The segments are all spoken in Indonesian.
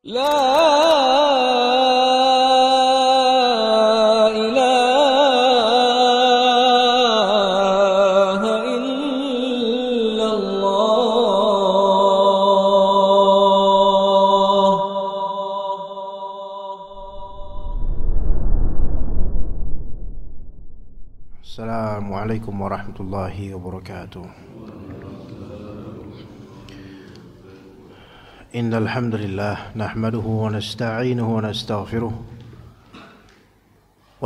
لا إله إلا الله. Assalamualaikum warahmatullahi wabarakatuh. Innal hamdalillah nahmaduhu wa nasta'inuhu wa nastaghfiruh wa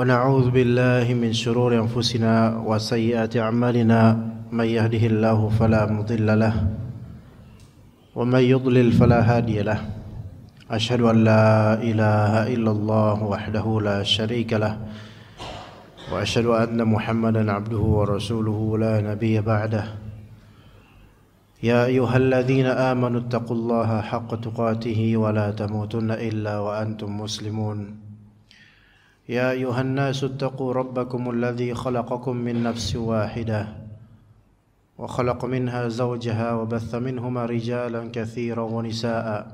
na'udzu billahi min shururi anfusina wa sayyiati a'malina may yahdihillahu fala mudilla lahu wa may yudlil fala hadiya lahu. Asyhadu an la ilaha illallah wahdahu la syarika lahu wa asyhadu anna Muhammadan abduhu wa rasuluhu la nabiyya ba'dahu. Ya ayyuhalladzina amanu taqullaha haqqa tuqatih wa la tamutunna illa wa antum muslimun. Ya ayyuhan nasu taqu rabbakumul ladzi khalaqakum min nafsin wahidah wa khalaqa minha zawjaha wa batha minhuma rijalan katsiran wa nisaa'a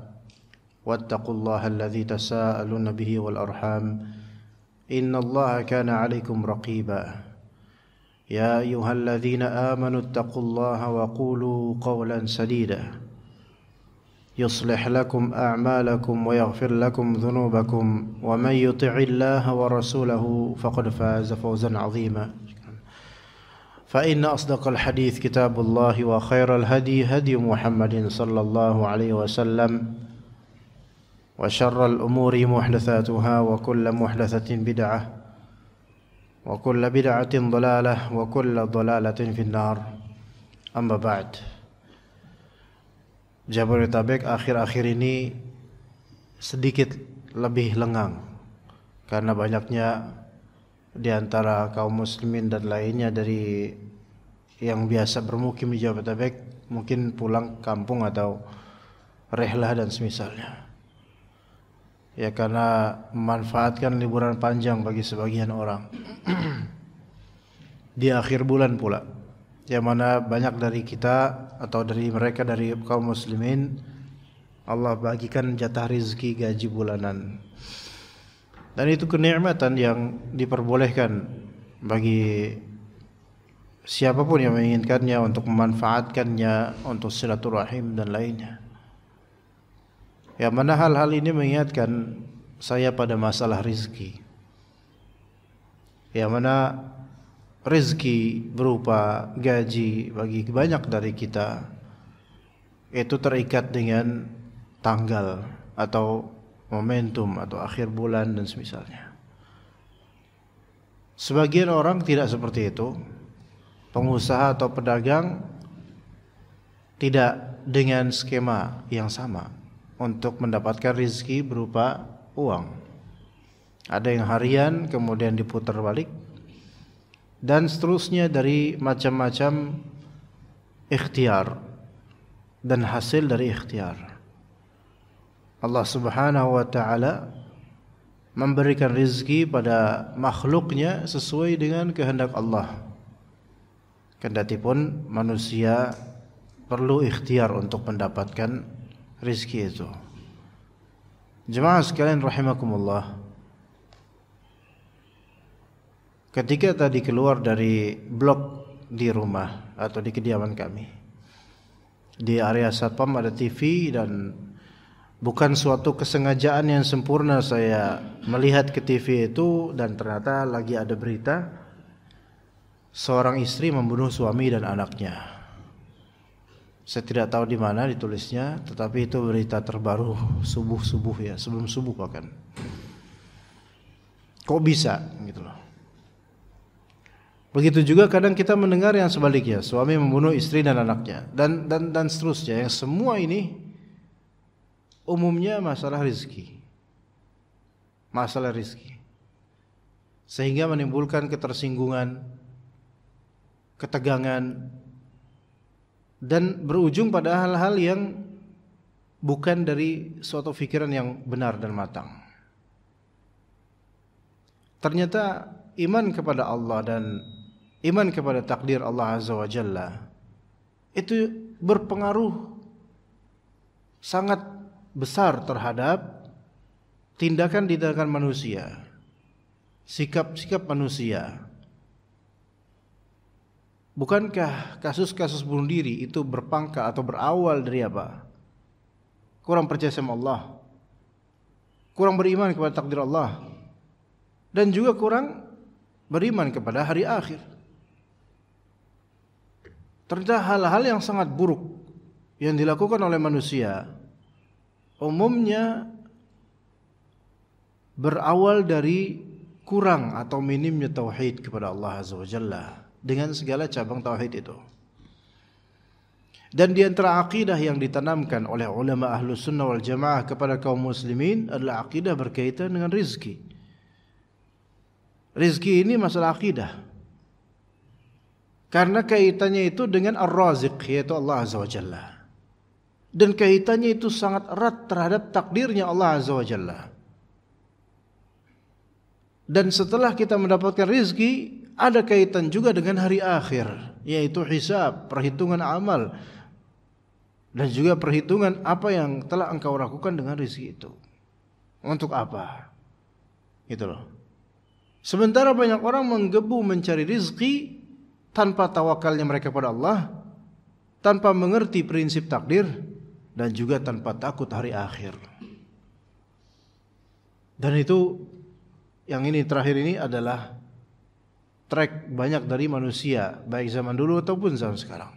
wattaqullaha alladzi tasaaluna bihi wal arham innallaha kana 'alaikum raqiba. يا أيها الذين آمنوا اتقوا الله وقولوا قولا سديدا يصلح لكم أعمالكم ويغفر لكم ذنوبكم ومن يطع الله ورسوله فقد فاز فوزا عظيما. فإن أصدق الحديث كتاب الله وخير الهدي هدي محمد صلى الله عليه وسلم وشر الأمور محدثاتها وكل محدثة بدعة wa kullu bid'atin dhalalah wa kullu dhalalatin finnar. Amma ba'd. Jabodetabek akhir-akhir ini sedikit lebih lengang karena banyaknya di antara kaum muslimin dan lainnya dari yang biasa bermukim di Jabodetabek mungkin pulang kampung atau rehlah dan semisalnya. Ya karena memanfaatkan liburan panjang bagi sebagian orang di akhir bulan pula, yang mana banyak dari kita atau dari mereka dari kaum muslimin Allah bagikan jatah rizki gaji bulanan, dan itu kenikmatan yang diperbolehkan bagi siapapun yang menginginkannya untuk memanfaatkannya untuk silaturahim dan lainnya. Ya mana hal-hal ini mengingatkan saya pada masalah rizki. Ya mana rizki berupa gaji bagi banyak dari kita itu terikat dengan tanggal atau momentum atau akhir bulan dan semisalnya. Sebagian orang tidak seperti itu. Pengusaha atau pedagang tidak dengan skema yang sama untuk mendapatkan rizki berupa uang. Ada yang harian kemudian diputar balik dan seterusnya dari macam-macam ikhtiar dan hasil dari ikhtiar. Allah Subhanahu wa taala memberikan rizki pada makhluknya sesuai dengan kehendak Allah. Kendatipun manusia perlu ikhtiar untuk mendapatkan rizki itu. Jemaah sekalian rahimakumullah, ketika tadi keluar dari blok di rumah atau di kediaman kami, di area satpam ada TV dan bukan suatu kesengajaan yang sempurna saya melihat ke TV itu dan ternyata lagi ada berita seorang istri membunuh suami dan anaknya. Saya tidak tahu di mana ditulisnya, tetapi itu berita terbaru subuh-subuh ya, sebelum subuh bahkan. Kok bisa gitu loh. Begitu juga kadang kita mendengar yang sebaliknya, suami membunuh istri dan anaknya dan seterusnya. Yang semua ini umumnya masalah rezeki. Masalah rezeki. Sehingga menimbulkan ketersinggungan, ketegangan, dan berujung pada hal-hal yang bukan dari suatu pikiran yang benar dan matang. Ternyata iman kepada Allah dan iman kepada takdir Allah Azza wa Jalla itu berpengaruh sangat besar terhadap tindakan-tindakan manusia, sikap-sikap manusia. Bukankah kasus-kasus bunuh diri itu berpangkal atau berawal dari apa? Kurang percaya sama Allah, kurang beriman kepada takdir Allah, dan juga kurang beriman kepada hari akhir. Ternyata hal-hal yang sangat buruk yang dilakukan oleh manusia umumnya berawal dari kurang atau minimnya tauhid kepada Allah Azza wa Jalla dengan segala cabang tauhid itu. Dan di antara akidah yang ditanamkan oleh ulama Ahlus Sunnah wal Jamaah kepada kaum muslimin adalah akidah berkaitan dengan rizki. Rizki ini masalah akidah, karena kaitannya itu dengan Ar-Raziq, yaitu Allah Azza wa Jalla. Dan kaitannya itu sangat erat terhadap takdirnya Allah Azza wa Jalla. Dan setelah kita mendapatkan rizki, ada kaitan juga dengan hari akhir, yaitu hisab, perhitungan amal, dan juga perhitungan apa yang telah engkau lakukan dengan rizki itu. Untuk apa? Gitu loh. Sementara banyak orang menggebu mencari rizki tanpa tawakalnya mereka pada Allah, tanpa mengerti prinsip takdir, dan juga tanpa takut hari akhir. Dan itu, yang ini terakhir ini adalah track banyak dari manusia, baik zaman dulu ataupun zaman sekarang.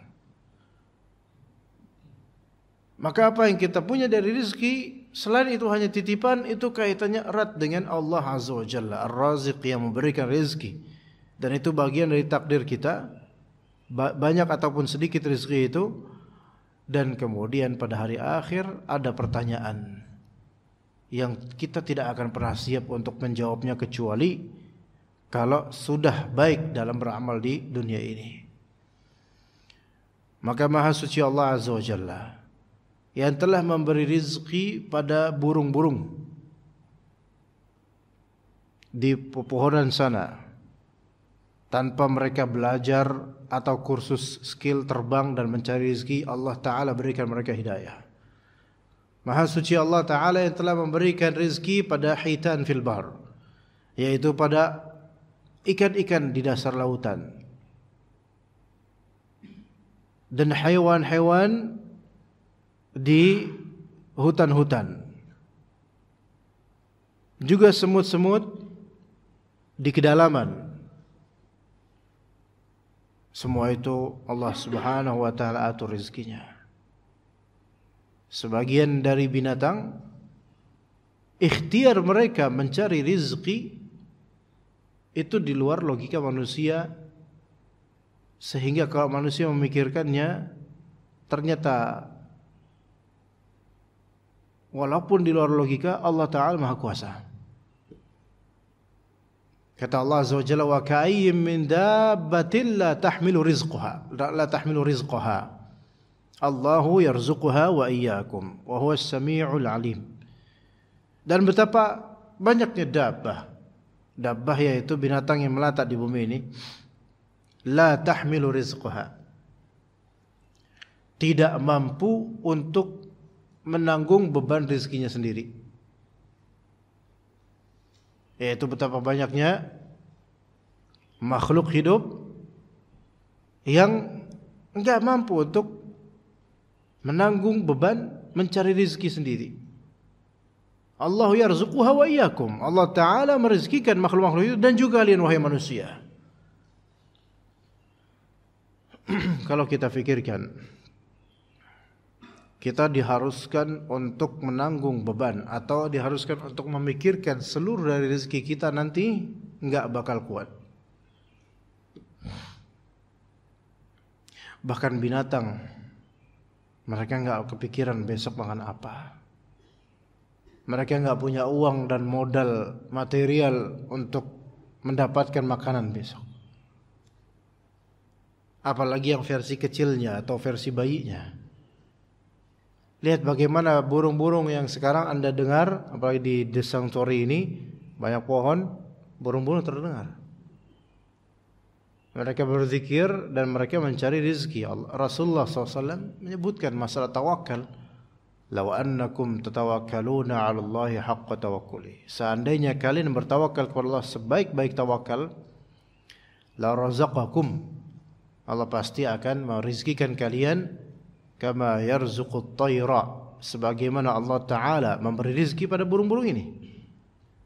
Maka apa yang kita punya dari rizki, selain itu hanya titipan, itu kaitannya erat dengan Allah Azza wa Jalla, Ar-Raziq yang memberikan rizki. Dan itu bagian dari takdir kita, banyak ataupun sedikit rizki itu. Dan kemudian pada hari akhir ada pertanyaan yang kita tidak akan pernah siap untuk menjawabnya kecuali kalau sudah baik dalam beramal di dunia ini. Maka Maha Suci Allah Azza wa Jalla yang telah memberi rizki pada burung-burung di pepohonan sana, tanpa mereka belajar atau kursus skill terbang dan mencari rezeki, Allah Ta'ala berikan mereka hidayah. Maha suci Allah Ta'ala yang telah memberikan rezeki pada hitan fil bahr, yaitu pada ikan-ikan di dasar lautan, dan hewan-hewan di hutan-hutan, juga semut-semut di kedalaman. Semua itu Allah Subhanahu wa Ta'ala atur rezekinya. Sebagian dari binatang, ikhtiar mereka mencari rezeki itu di luar logika manusia, sehingga kalau manusia memikirkannya, ternyata walaupun di luar logika, Allah Ta'ala Maha Kuasa. Kata Allah Azza wa Jalla, wa ka'ayyim min dabbatin la tahmilu rizqaha Allahu yarzuquha wa iyyakum wa huwas sami'ul alim. Dan betapa banyaknya dabbah yaitu binatang yang melata di bumi ini, la tahmilu rizqaha, tidak mampu untuk menanggung beban rezekinya sendiri. Yaitu betapa banyaknya makhluk hidup yang enggak mampu untuk menanggung beban mencari rezeki sendiri. Allahu yarzuquha wa iyyakum. Allah Ta'ala merezekikan makhluk-makhluk itu dan juga kalian wahai manusia. Kalau kita pikirkan, kita diharuskan untuk menanggung beban atau diharuskan untuk memikirkan seluruh dari rezeki kita nanti, enggak bakal kuat. Bahkan binatang, mereka enggak kepikiran besok makan apa. Mereka enggak punya uang dan modal material untuk mendapatkan makanan besok. Apalagi yang versi kecilnya atau versi bayinya. Lihat bagaimana burung-burung yang sekarang Anda dengar, apalagi di Desangtori ini banyak pohon, burung-burung terdengar. Mereka berzikir dan mereka mencari rezeki. Rasulullah SAW menyebutkan masalah tawakal. Law annakum tatawakkaluna 'ala Allahi haqqa tawakkuli. Seandainya kalian bertawakal kepada Allah sebaik-baik tawakal, la razaqakum. Allah pasti akan merizkikan kalian kama yarzuqut tayra, sebagaimana Allah Ta'ala memberi rizki pada burung-burung ini.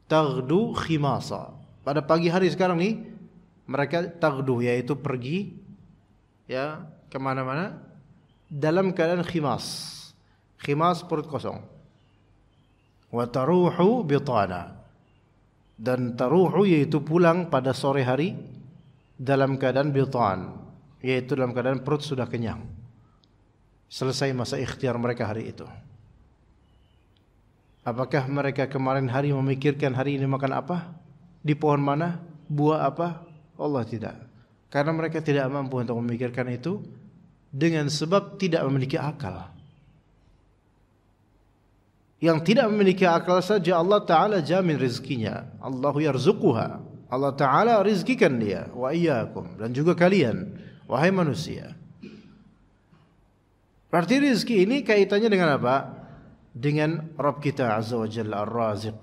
Taghdu khimasa. Pada pagi hari sekarang nih, mereka taghdu, yaitu pergi ya kemana-mana dalam keadaan khimas. Khimas, perut kosong. Wa taruhu bitana. Dan taruhu yaitu pulang pada sore hari dalam keadaan bitan, yaitu dalam keadaan perut sudah kenyang. Selesai masa ikhtiar mereka hari itu. Apakah mereka kemarin hari memikirkan hari ini makan apa? Di pohon mana? Buah apa? Allah tidak. Karena mereka tidak mampu untuk memikirkan itu dengan sebab tidak memiliki akal. Yang tidak memiliki akal saja Allah Ta'ala jamin rizkinya. Allahu yarzuquha. Allah Ta'ala rizkikan dia. Wa iyyakum. Dan juga kalian. Wahai manusia. Berarti rizki ini kaitannya dengan apa? Dengan Rabb kita Azza wa Jalla Ar-Raziq.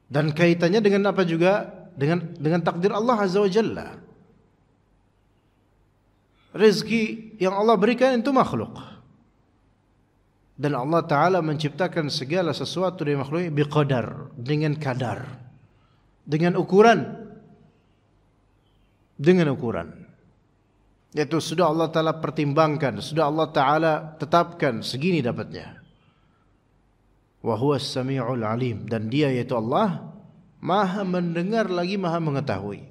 Dan kaitannya dengan apa juga? Dengan takdir Allah Azza wa Jalla. Rizki yang Allah berikan itu makhluk. Dan Allah Ta'ala menciptakan segala sesuatu dari makhluk biqadar, dengan kadar, dengan ukuran. Dengan ukuran. Yaitu sudah Allah Ta'ala pertimbangkan, sudah Allah Ta'ala tetapkan, segini dapatnya. Wa huwas sami'ul alim. Dan dia yaitu Allah, maha mendengar lagi maha mengetahui.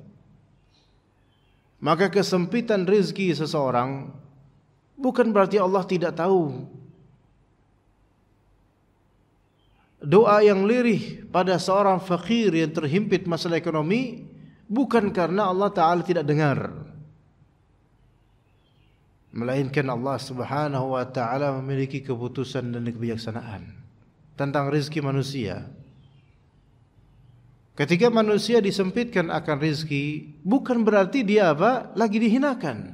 Maka kesempitan rizki seseorang bukan berarti Allah tidak tahu. Doa yang lirih pada seorang fakir yang terhimpit masalah ekonomi bukan karena Allah Ta'ala tidak dengar, melainkan Allah Subhanahu wa Ta'ala memiliki keputusan dan kebijaksanaan tentang rizki manusia. Ketika manusia disempitkan akan rizki, bukan berarti dia apa? Lagi dihinakan.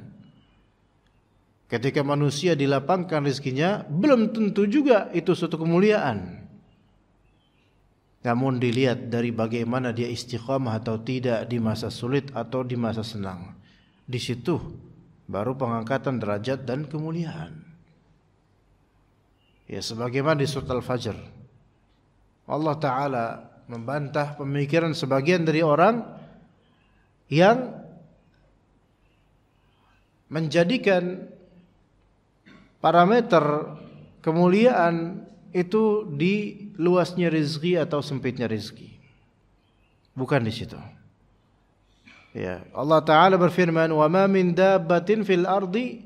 Ketika manusia dilapangkan rizkinya, belum tentu juga itu suatu kemuliaan. Namun dilihat dari bagaimana dia istiqamah atau tidak di masa sulit atau di masa senang. Di situ baru pengangkatan derajat dan kemuliaan. Ya, sebagaimana di surat Al-Fajr, Allah Ta'ala membantah pemikiran sebagian dari orang yang menjadikan parameter kemuliaan itu di luasnya rezeki atau sempitnya rezeki. Bukan di situ. Ya, Allah Ta'ala berfirman, "Wa ma min dabbatin fil ardi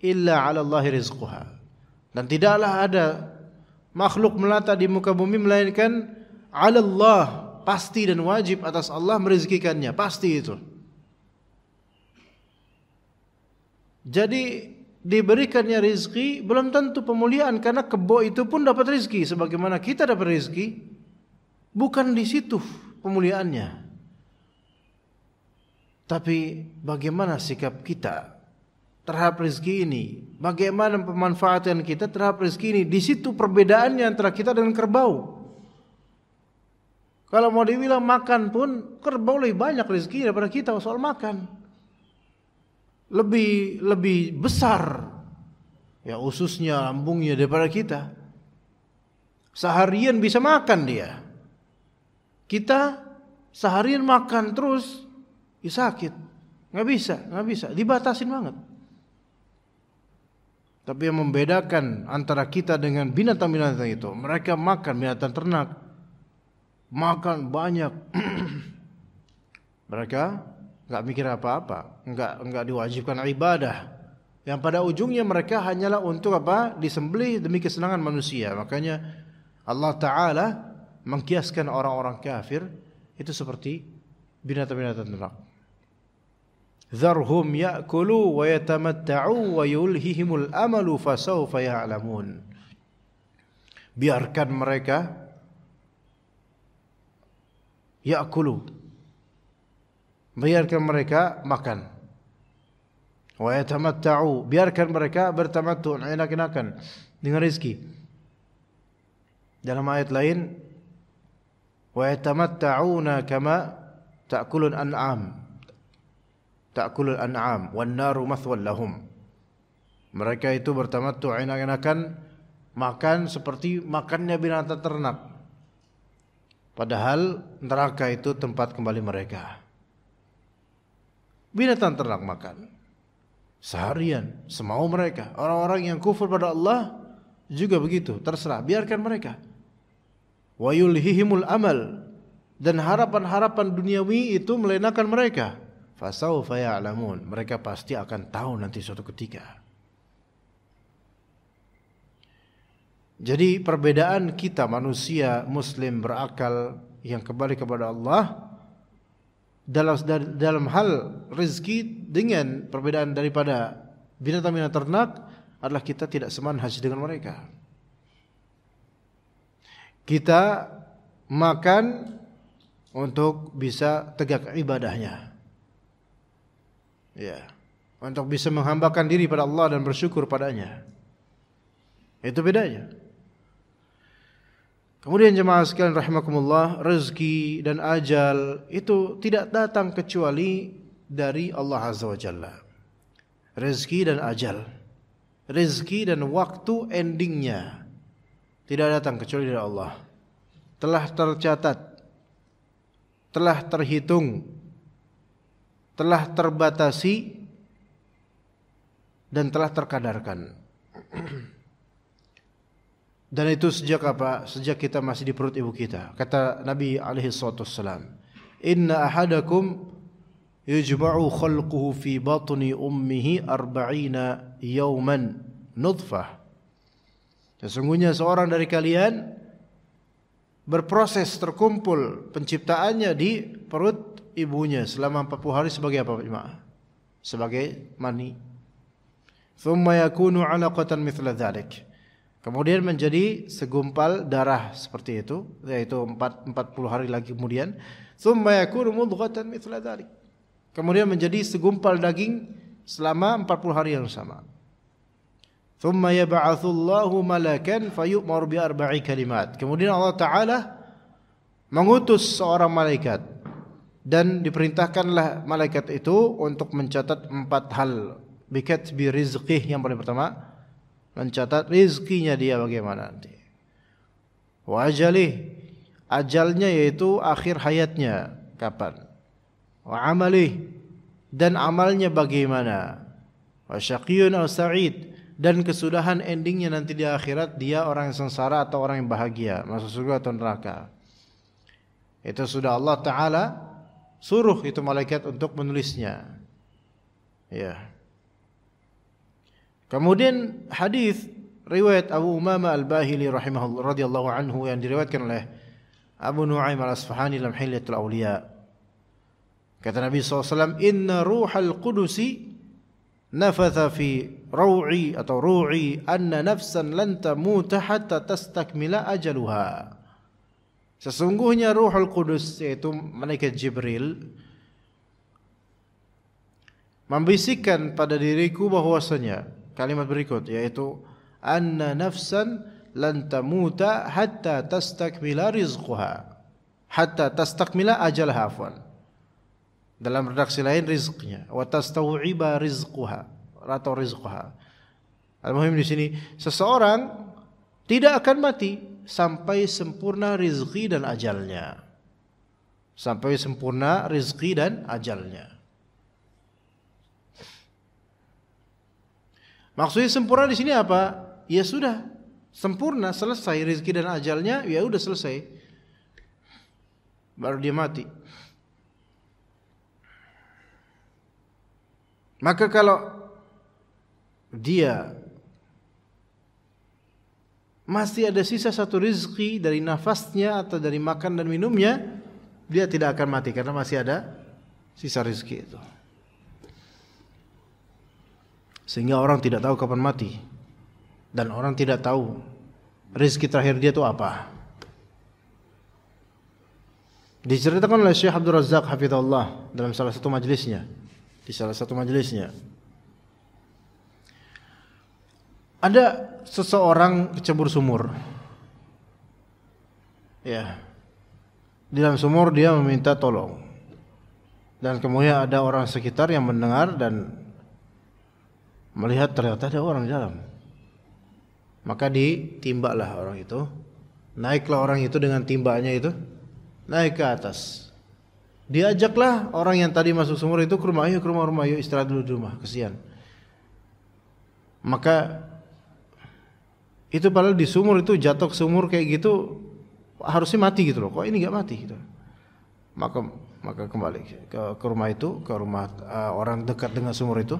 illa 'ala Allahi rizquha." Dan tidaklah ada makhluk melata di muka bumi melainkan 'ala Allah, pasti dan wajib atas Allah merezekikannya, pasti itu. Jadi diberikannya rizki belum tentu pemuliaan, karena kebo itu pun dapat rizki sebagaimana kita dapat rizki. Bukan di situ pemuliaannya, tapi bagaimana sikap kita terhadap rizki ini, bagaimana pemanfaatan kita terhadap rizki ini. Di situ perbedaannya antara kita dengan kerbau. Kalau mau dibilang makan pun, kerbau lebih banyak rizki daripada kita soal makan. Lebih besar ya ususnya, lambungnya daripada kita. Seharian bisa makan dia. Kita seharian makan terus ya sakit. Nggak bisa, dibatasin banget. Tapi yang membedakan antara kita dengan binatang-binatang itu, mereka makan binatang ternak, makan banyak. Mereka nggak mikir apa-apa, nggak diwajibkan ibadah. Yang pada ujungnya mereka hanyalah untuk apa? Disembelih demi kesenangan manusia. Makanya Allah Ta'ala mengkiaskan orang-orang kafir itu seperti binatang-binatang ternak. Dharhum ya'kulu wa yatamatta'u wa yulhihimul amalu fasawfa ya'lamun. Biarkan mereka ya'kulu, biarkan mereka makan. Wa yatamatta'u, biarkan mereka bertamattu, enak-enakan dengan rezeki. Dalam ayat lain, wa yatamatta'una kama ta'kulul an'am wan naru mathwal lahum. Mereka itu bertamattu, enak-enakan, makan seperti makannya binatang ternak. Padahal neraka itu tempat kembali mereka. Binatang ternak makan seharian, semau mereka. Orang-orang yang kufur pada Allah juga begitu, terserah, biarkan mereka. Wa yulhihimul amal, dan harapan-harapan duniawi itu melenakan mereka. Fasawfa ya'lamun, mereka pasti akan tahu nanti suatu ketika. Jadi perbedaan kita manusia muslim berakal yang kembali kepada Allah dalam hal rezeki dengan perbedaan daripada binatang-binatang ternak adalah kita tidak semanhaj dengan mereka. Kita makan untuk bisa tegak ibadahnya, ya, untuk bisa menghambakan diri pada Allah dan bersyukur padanya. Itu bedanya. Kemudian jemaah sekalian rahimakumullah, rezeki dan ajal itu tidak datang kecuali dari Allah Azza wa Jalla. Rezeki dan ajal, rezeki dan waktu endingnya tidak datang kecuali dari Allah. Telah tercatat, telah terhitung, telah terbatasi, dan telah terkadarkan. Dan itu sejak apa? Sejak kita masih di perut ibu kita. Kata Nabi alaihi salatu wassalam, "Inna ahadakum yujma'u khalquhu fi batni ummihi 40 yawman nutfah." Sesungguhnya seorang dari kalian berproses terkumpul penciptaannya di perut ibunya selama 40 hari sebagai apa, Jemaah? Sebagai mani. Thumma yakunu 'alaqatan mithla dhalik. Kemudian menjadi segumpal darah seperti itu, yaitu 40 hari lagi kemudian. Tsumma yakunu mudghatan mithla dzalik. Kemudian menjadi segumpal daging selama 40 hari yang sama. Tsumma yab'atsullahu malakan fayu'mar bi arba'i kalimat. Kemudian Allah Ta'ala mengutus seorang malaikat dan diperintahkanlah malaikat itu untuk mencatat 4 hal. Bikatbi rizqih, yang paling pertama, mencatat rizkinya dia bagaimana nanti. Wa ajalih, ajalnya yaitu akhir hayatnya kapan. Wa amalih, dan amalnya bagaimana. Wa syaqiyun aw sa'id, dan kesudahan endingnya nanti di akhirat dia orang yang sengsara atau orang yang bahagia, masuk surga atau neraka. Itu sudah Allah Ta'ala suruh itu malaikat untuk menulisnya. Ya. Kemudian hadis riwayat Abu Umamah Al-Bahili rahimahullah radhiyallahu anhu yang diriwayatkan oleh Abu Nu'aim Al-Asfahani dalam Hilyatul Awliya. Kata Nabi SAW, "Inna ruhal qudusi nafatha fi ru'i atau ru'i anna nafsan lan tamuta hatta tastakmila ajaluha." Sesungguhnya Ruhul Qudus, yaitu malaikat Jibril, membisikkan pada diriku bahwasanya kalimat berikut, yaitu anna nafsan lan tamuta hatta tastakmila rizquha, hatta tastakmila ajalha, afwan. Dalam redaksi lain rizqnya, wa tastau'iba rizquha atau rizquha. Al-muhim di sini seseorang tidak akan mati sampai sempurna rizki dan ajalnya. Sampai sempurna rizki dan ajalnya. Maksudnya sempurna di sini apa? Ya sudah sempurna, selesai rezeki dan ajalnya, ya udah selesai. Baru dia mati. Maka kalau dia masih ada sisa satu rezeki dari nafasnya atau dari makan dan minumnya, dia tidak akan mati karena masih ada sisa rezeki itu. Sehingga orang tidak tahu kapan mati, dan orang tidak tahu rezeki terakhir dia itu apa. Diceritakan oleh Syekh Abdul Razak hafizahullah dalam salah satu majelisnya, di salah satu majelisnya, Ada seseorang kecebur sumur. Ya. Di dalam sumur dia meminta tolong. Dan kemudian ada orang sekitar yang mendengar dan melihat ternyata ada orang di dalam. Maka ditimbaklah orang itu. Naiklah orang itu dengan timbaknya itu, naik ke atas. Diajaklah orang yang tadi masuk sumur itu ke rumah, ayo ke rumah, ayo istirahat dulu di rumah, kesian. Maka itu padahal di sumur itu, jatuh ke sumur kayak gitu harusnya mati gitu loh. Kok ini enggak mati gitu. Maka kembali ke rumah itu, ke rumah orang dekat dengan sumur itu.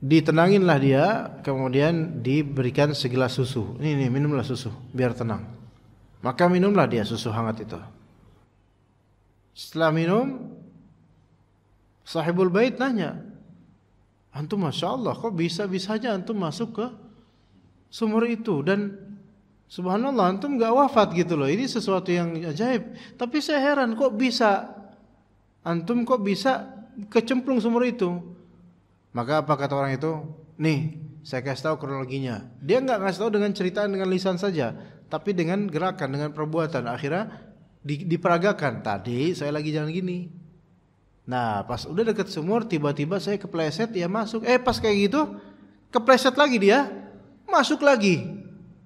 Ditenanginlah dia, kemudian diberikan segelas susu. Ini minumlah susu biar tenang. Maka minumlah dia susu hangat itu. Setelah minum, sahibul bait nanya, antum masya Allah, kok bisa-bisanya antum masuk ke sumur itu dan subhanallah antum gak wafat gitu loh. Ini sesuatu yang ajaib. Tapi saya heran kok bisa antum kok bisa kecemplung sumur itu. Maka apa kata orang itu? Nih, saya kasih tahu kronologinya. Dia nggak ngasih tahu dengan ceritaan dengan lisan saja, tapi dengan gerakan, dengan perbuatan. Akhirnya diperagakan. Tadi saya lagi jalan gini. Nah, pas udah deket sumur, tiba-tiba saya kepleset, dia masuk. Pas kayak gitu, kepleset lagi dia, masuk lagi.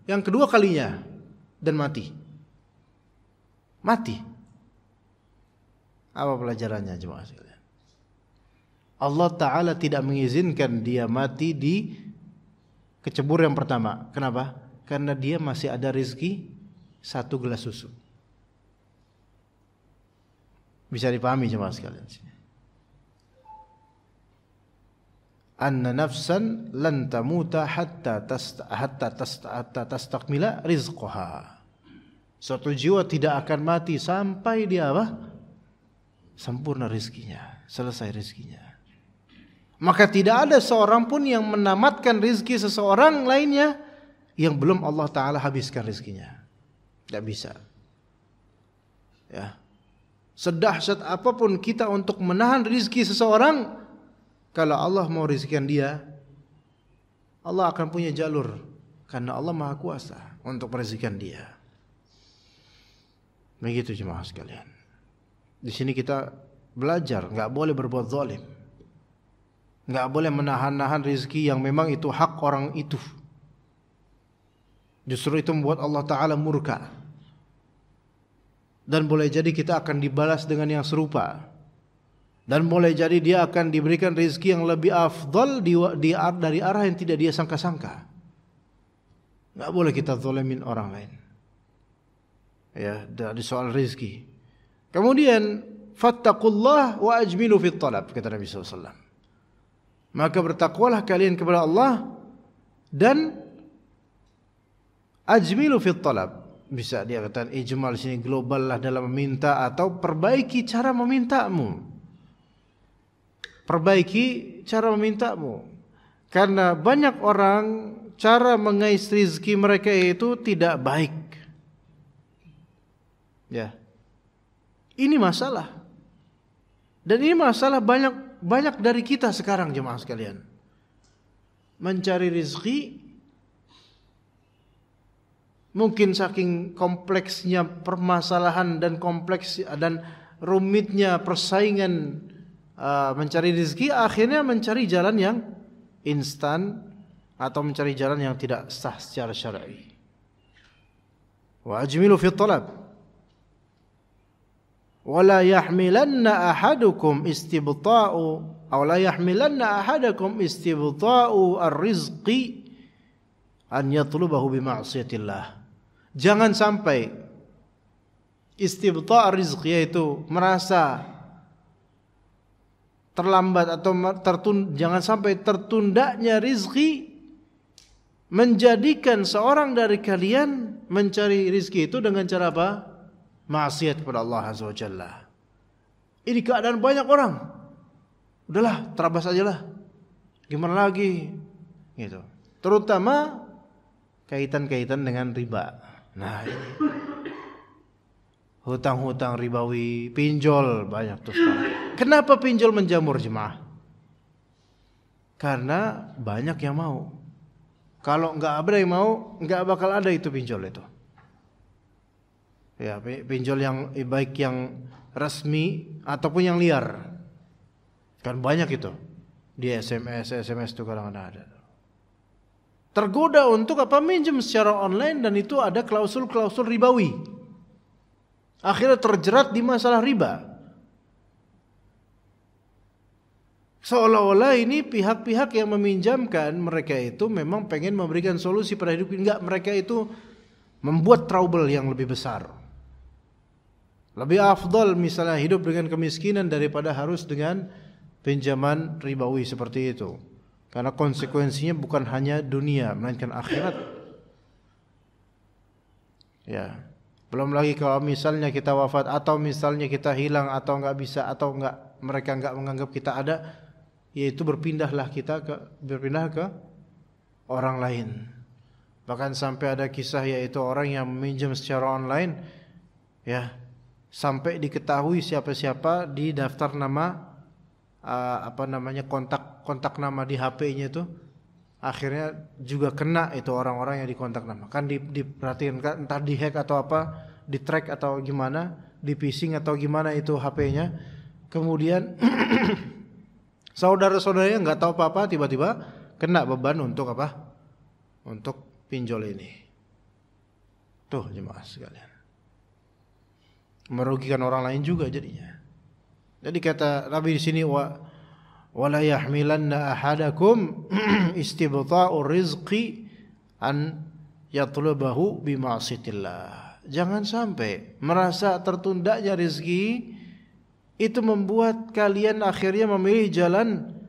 Yang kedua kalinya dan mati. Mati. Apa pelajarannya jemaah sekalian? Allah Ta'ala tidak mengizinkan dia mati di kecebur yang pertama. Kenapa? Karena dia masih ada rezeki 1 gelas susu. Bisa dipahami jemaah sekalian. Anna nafsan lan tamuta hatta tastakmila rizqaha. Suatu jiwa tidak akan mati sampai dia apa? Sempurna rezekinya, selesai rezekinya. Maka tidak ada seorang pun yang menamatkan rezeki seseorang lainnya yang belum Allah Ta'ala habiskan rezekinya. Tidak bisa. Ya. Sedahsyat apapun kita untuk menahan rezeki seseorang, kalau Allah mau rezekikan dia, Allah akan punya jalur. Karena Allah Maha Kuasa untuk merezekikan dia. Begitu jemaah sekalian. Di sini kita belajar, nggak boleh berbuat zalim. Nggak boleh menahan-nahan rezeki yang memang itu hak orang itu. Justru itu membuat Allah Ta'ala murka. Dan boleh jadi kita akan dibalas dengan yang serupa. Dan boleh jadi dia akan diberikan rezeki yang lebih afdal dari arah yang tidak dia sangka-sangka. Nggak boleh kita zalimin orang lain. Ya, dari soal rezeki. Kemudian, fattaqullah wa ajmilu fit talab, kata Nabi SAW. Maka bertakwalah kalian kepada Allah dan ajmilu fit talab. Bisa dia katakan ijmal sini global lah dalam meminta, atau perbaiki cara memintamu. Perbaiki cara memintamu. Karena banyak orang cara mengais rezeki mereka itu tidak baik. Ya. Ini masalah. Dan ini masalah banyak dari kita sekarang jemaah sekalian. Mencari rezeki mungkin saking kompleksnya permasalahan dan kompleks dan rumitnya persaingan mencari rezeki, akhirnya mencari jalan yang instan atau mencari jalan yang tidak sah secara syar'i. Wa ajmilu fi talab. Wala yahmilanna ahadukum istibta'u aw la yahmilanna ahadakum istibta'u ar-rizqi an yatlubahu bi ma'siyatillah. Jangan sampai istibta' ar-rizqi, yaitu merasa terlambat atau jangan sampai tertundanya rizki menjadikan seorang dari kalian mencari rizki itu dengan cara apa? Maksiat kepada Allah Azza wa Jalla. Ini keadaan banyak orang. Udahlah, terabas aja lah. Gimana lagi? Gitu. Terutama kaitan-kaitan dengan riba. Nah, ini. Hutang-hutang ribawi, pinjol banyak tuh sekarang. Kenapa pinjol menjamur jemaah? Karena banyak yang mau. Kalau nggak ada yang mau, nggak bakal ada itu pinjol itu. Ya, pinjol yang baik yang resmi ataupun yang liar. Kan banyak itu. Di SMS itu kadang-kadang ada. Tergoda untuk apa? Minjem secara online dan itu ada klausul-klausul ribawi. Akhirnya terjerat di masalah riba. Seolah-olah ini pihak-pihak yang meminjamkan mereka itu memang pengen memberikan solusi pada hidup. Enggak, mereka itu membuat trouble yang lebih besar. Lebih afdal misalnya hidup dengan kemiskinan daripada harus dengan pinjaman ribawi seperti itu. Karena konsekuensinya bukan hanya dunia melainkan akhirat. Ya. Belum lagi kalau misalnya kita wafat atau misalnya kita hilang atau enggak bisa atau mereka enggak menganggap kita ada, yaitu berpindah ke orang lain. Bahkan sampai ada kisah yaitu orang yang meminjam secara online, ya, sampai diketahui siapa-siapa di daftar nama kontak nama di HP-nya itu, akhirnya juga kena itu orang-orang yang dikontak nama. Kan diperhatiin kan, entah dihack atau apa, di-track atau gimana, di-phishing atau gimana itu HP-nya. Kemudian saudara-saudaranya nggak tahu apa-apa, tiba-tiba kena beban untuk apa? Untuk pinjol ini. Tuh jemaah sekalian. Merugikan orang lain juga jadinya. Jadi kata Nabi di sini wala yahmilanna ahadakum istibta'ur rizqi an yatlubahu bima'siyatillah. Jangan sampai merasa tertundanya rezeki itu membuat kalian akhirnya memilih jalan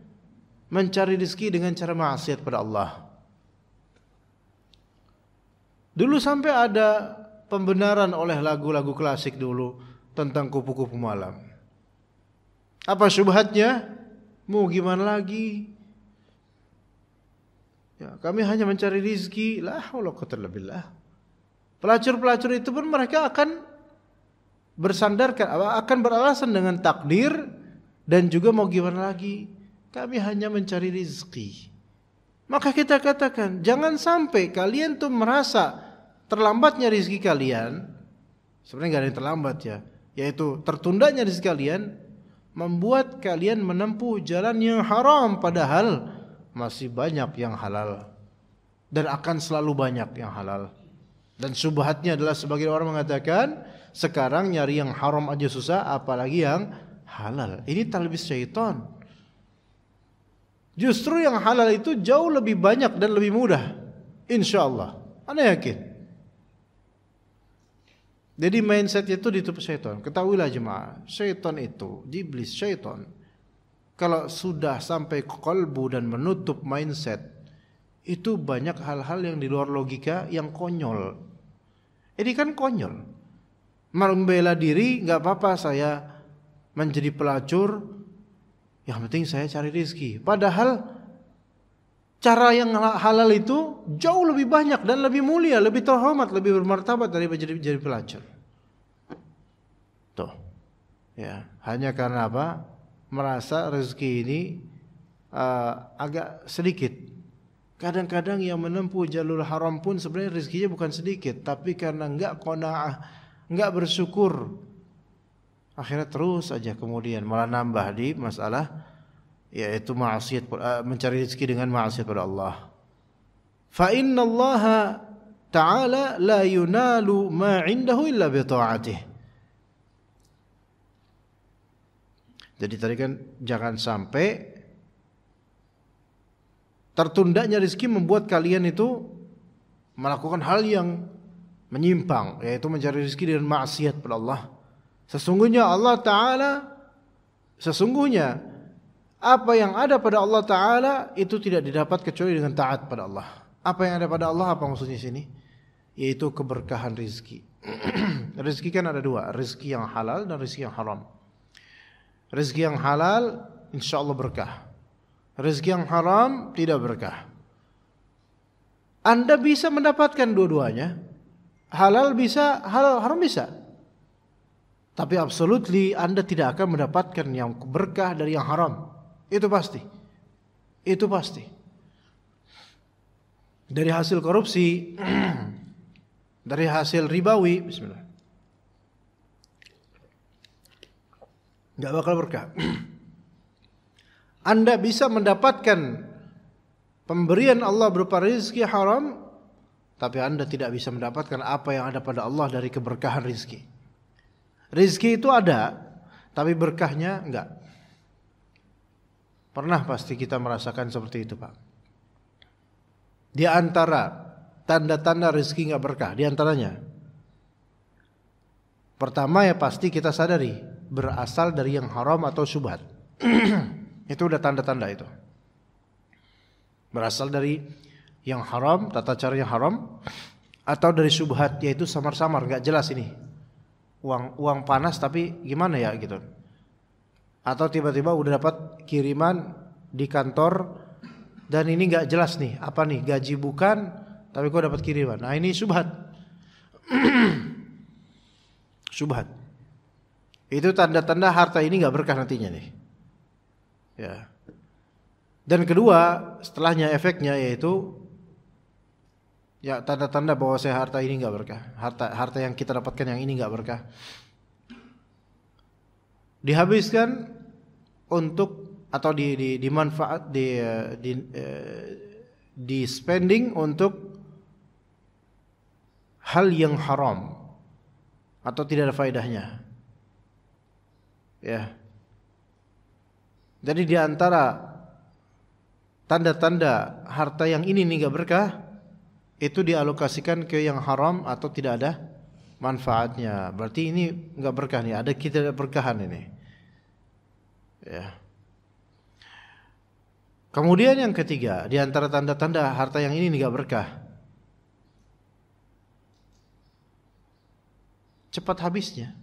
mencari rezeki dengan cara maksiat pada Allah. Dulu sampai ada pembenaran oleh lagu-lagu klasik dulu tentang kupu-kupu malam. Apa syubhatnya? Mau gimana lagi? Ya, kami hanya mencari rezeki. La haula wala quwwata illa billah. Pelacur-pelacur itu pun mereka akan akan beralasan dengan takdir dan juga mau gimana lagi? Kami hanya mencari rezeki. Maka kita katakan, jangan sampai kalian tuh merasa terlambatnya rezeki kalian. Sebenarnya nggak ada yang terlambat ya, yaitu tertundanya rezeki kalian membuat kalian menempuh jalan yang haram padahal masih banyak yang halal dan akan selalu banyak yang halal. Dan syubhatnya adalah sebagian orang mengatakan sekarang nyari yang haram aja susah apalagi yang halal. Ini talbis syaitan. Justru yang halal itu jauh lebih banyak dan lebih mudah, insyaallah. Ana yakin. Jadi mindset itu ditipu syaitan. Ketahuilah jemaah, syaitan itu, iblis syaitan, kalau sudah sampai ke kalbu dan menutup mindset, itu banyak hal-hal yang di luar logika yang konyol. Ini kan konyol. Membela diri nggak apa-apa saya menjadi pelacur, yang penting saya cari rezeki. Padahal cara yang halal itu jauh lebih banyak dan lebih mulia, lebih terhormat, lebih bermartabat daripada jadi pelacur. Tuh. Ya, hanya karena apa? Merasa rezeki ini agak sedikit. Kadang-kadang yang menempuh jalur haram pun sebenarnya rezekinya bukan sedikit, tapi karena enggak qanaah, enggak bersyukur, akhirnya terus aja kemudian malah nambah di masalah yaitu maksiat, mencari rezeki dengan maksiat pada Allah. Fa inna Allah ta'ala la yunalu ma 'indahu illa bi ta'atih. Jadi tadi kan jangan sampai tertundanya rezeki membuat kalian itu melakukan hal yang menyimpang, yaitu mencari rezeki dengan maksiat pada Allah. Sesungguhnya Allah Ta'ala, sesungguhnya apa yang ada pada Allah Ta'ala itu tidak didapat kecuali dengan taat pada Allah. Apa yang ada pada Allah, apa maksudnya sini? Yaitu keberkahan rezeki. Rezeki kan ada dua, rezeki yang halal dan rezeki yang haram. Rezeki yang halal insya Allah berkah. Rezeki yang haram tidak berkah. Anda bisa mendapatkan dua-duanya. Halal bisa, haram bisa. Tapi absolutely Anda tidak akan mendapatkan yang berkah dari yang haram. Itu pasti. Itu pasti. dari hasil korupsi, dari hasil ribawi, bismillah, nggak bakal berkah. Anda bisa mendapatkan pemberian Allah berupa rezeki haram, tapi Anda tidak bisa mendapatkan apa yang ada pada Allah dari keberkahan rezeki. Rezeki itu ada, tapi berkahnya enggak. Pernah pasti kita merasakan seperti itu, Pak. Di antara tanda-tanda rezeki enggak berkah, di antaranya pertama ya pasti kita sadari berasal dari yang haram atau syubhat. Itu udah tanda-tanda itu. Berasal dari yang haram, tata cara yang haram, atau dari syubhat, yaitu samar-samar, enggak jelas ini. Uang panas tapi gimana ya gitu. Atau tiba-tiba udah dapat kiriman di kantor dan ini nggak jelas nih, apa nih, gaji bukan tapi kok dapat kiriman. Nah, ini syubhat. Syubhat. Itu tanda-tanda harta ini nggak berkah nantinya nih. Ya. Dan kedua, setelahnya efeknya yaitu ya tanda-tanda bahwa harta ini nggak berkah. Harta yang kita dapatkan yang ini nggak berkah. Dihabiskan untuk atau dimanfaat di spending untuk hal yang haram atau tidak ada faedahnya. Ya. Jadi di antara tanda-tanda harta yang ini nih nggak berkah, itu dialokasikan ke yang haram atau tidak ada manfaatnya. Berarti ini nggak berkah nih, ada kita berkahan ini. Ya. Kemudian yang ketiga, di antara tanda-tanda harta yang ini nggak berkah, cepat habisnya.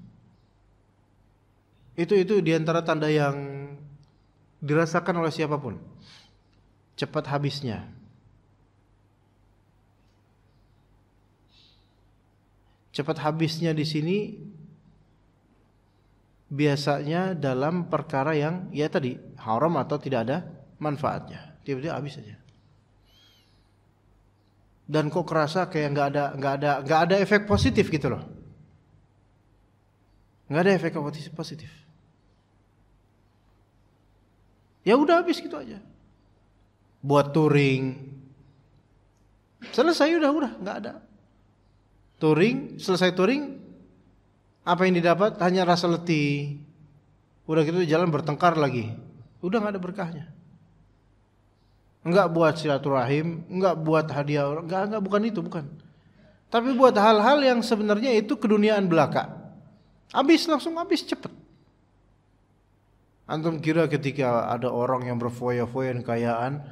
Itu di antara tanda yang dirasakan oleh siapapun. Cepat habisnya. Cepat habisnya di sini biasanya dalam perkara yang ya tadi haram atau tidak ada manfaatnya. Tiba-tiba habis saja. Dan kok kerasa kayak nggak ada efek positif gitu loh. Nggak ada efek positif. Ya udah habis gitu aja. Buat touring, selesai udah nggak ada. Touring, selesai touring, apa yang didapat hanya rasa letih. Udah gitu jalan bertengkar lagi. Udah nggak ada berkahnya. Enggak buat silaturahim, enggak buat hadiah, enggak bukan itu, bukan. Tapi buat hal-hal yang sebenarnya itu keduniaan belaka. Langsung habis cepet. Antum kira ketika ada orang yang berfoya-foya kekayaan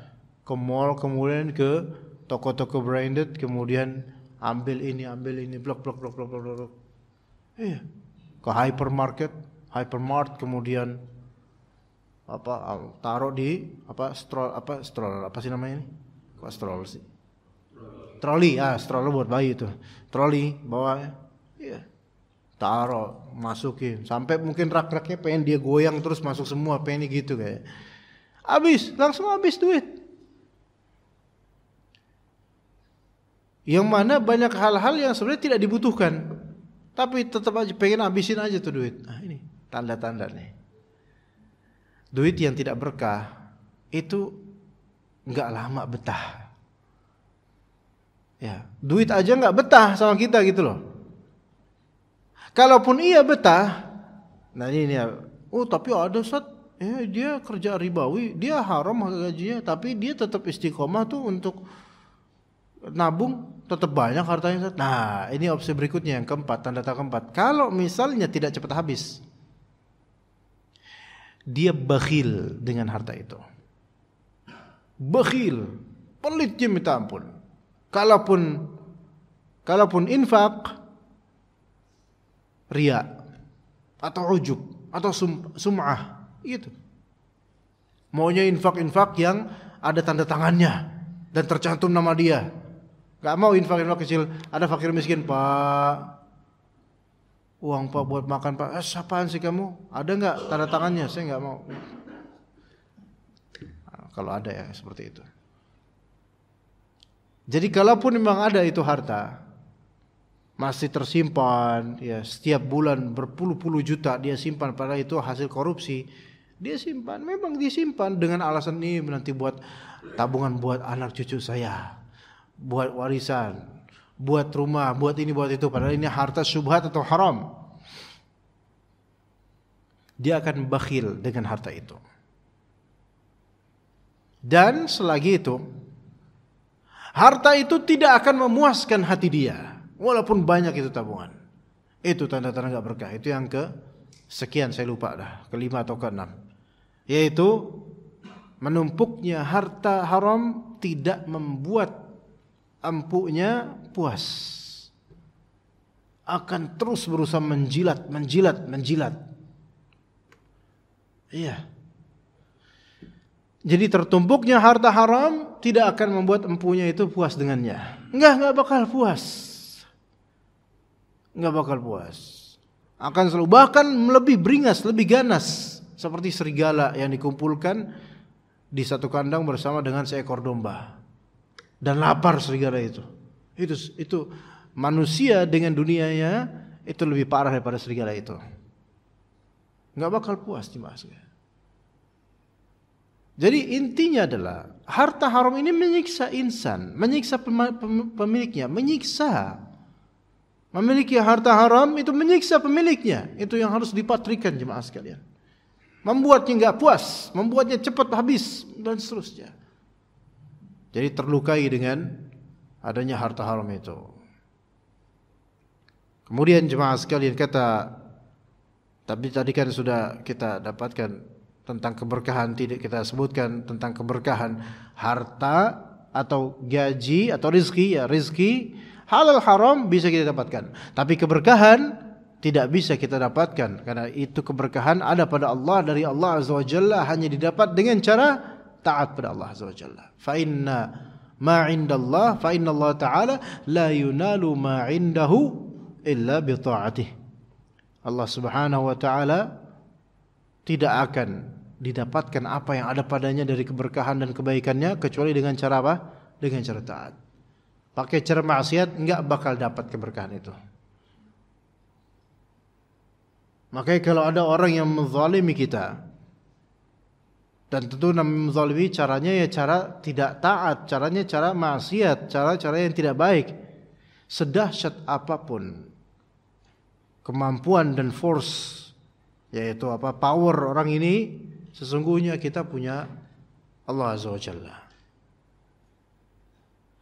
ke mall, kemudian ke toko-toko branded, kemudian ambil ini, blok. Iya. Ke hypermart, kemudian taruh di stroller apa sih namanya ini? Kok stroller sih? Troli, stroller buat bayi itu. Troli bawahnya. Iya. Taruh, masukin, sampai mungkin rak-raknya pengen dia goyang terus masuk semua, pengen gitu kayak. Langsung habis duit. Yang mana banyak hal-hal yang sebenarnya tidak dibutuhkan, tapi tetap aja pengen habisin aja tuh duit. Nah, ini tanda-tanda nih. Duit yang tidak berkah itu enggak lama betah. Ya, duit aja enggak betah sama kita gitu loh. Kalaupun ia betah, nah ini ya, tapi ada Ustaz, dia kerja ribawi, dia haram gajinya, tapi dia tetap istiqomah tuh untuk nabung, tetap banyak hartanya Ustaz. Nah, ini opsi berikutnya yang keempat, tanda-tanda keempat. Kalau misalnya tidak cepat habis, dia bakhil dengan harta itu. Bakhil, pelitnya minta ampun. Kalaupun infak, riya atau ujub atau sum'ah gitu. Maunya infak yang ada tanda tangannya dan tercantum nama dia. Gak mau infak kecil, ada fakir miskin, Pak, uang Pak buat makan Pak. Apaan sih kamu? Ada gak tanda tangannya? Saya gak mau. Nah, kalau ada ya seperti itu. Jadi kalaupun memang ada itu harta masih tersimpan, ya setiap bulan berpuluh-puluh juta dia simpan, padahal itu hasil korupsi, dia simpan, memang disimpan dengan alasan ini nanti buat tabungan buat anak cucu saya, buat warisan, buat rumah, buat ini buat itu, padahal ini harta syubhat atau haram. Dia akan bakhil dengan harta itu. Dan selagi itu, harta itu tidak akan memuaskan hati dia, walaupun banyak itu tabungan. Itu tanda-tanda enggak berkah. Itu yang ke sekian, saya lupa dah, kelima atau keenam. Yaitu menumpuknya harta haram tidak membuat empunya puas. Akan terus berusaha menjilat. Iya. Jadi tertumpuknya harta haram tidak akan membuat empunya itu puas dengannya. Enggak bakal puas. Akan selalu, bahkan lebih beringas, lebih ganas, seperti serigala yang dikumpulkan di satu kandang bersama dengan seekor domba. Dan lapar serigala itu. Itu manusia dengan dunianya itu lebih parah daripada serigala itu. Enggak bakal puas dibahas. Jadi intinya adalah harta haram ini menyiksa insan, menyiksa pemiliknya, menyiksa. Memiliki harta haram itu menyiksa pemiliknya. Itu yang harus dipatrikan jemaah sekalian. Membuatnya enggak puas, membuatnya cepat habis dan seterusnya. Jadi terlukai dengan adanya harta haram itu. Kemudian jemaah sekalian kata, tapi tadi kan sudah kita dapatkan tentang keberkahan, tidak kita sebutkan tentang keberkahan harta atau gaji atau rizki. Ya, rizki halal haram bisa kita dapatkan, tapi keberkahan tidak bisa kita dapatkan, karena itu keberkahan ada pada Allah, dari Allah Azza wa Jalla, hanya didapat dengan cara taat pada Allah Azza wa Jalla. Fa inna ma 'indallah, fa inna Allah Ta'ala la yunalu ma 'indahu illa bi ta'atih. Allah Subhanahu wa Ta'ala tidak akan didapatkan apa yang ada padanya dari keberkahan dan kebaikannya kecuali dengan cara apa? Dengan cara taat. Pakai cara maksiat enggak bakal dapat keberkahan itu. Makanya kalau ada orang yang menzalimi kita, dan tentu namanya menzalimi caranya ya cara tidak taat, caranya cara maksiat, cara-cara yang tidak baik. Sedahsyat apapun kemampuan dan force, yaitu power orang ini, sesungguhnya kita punya Allah Azza wa Jalla.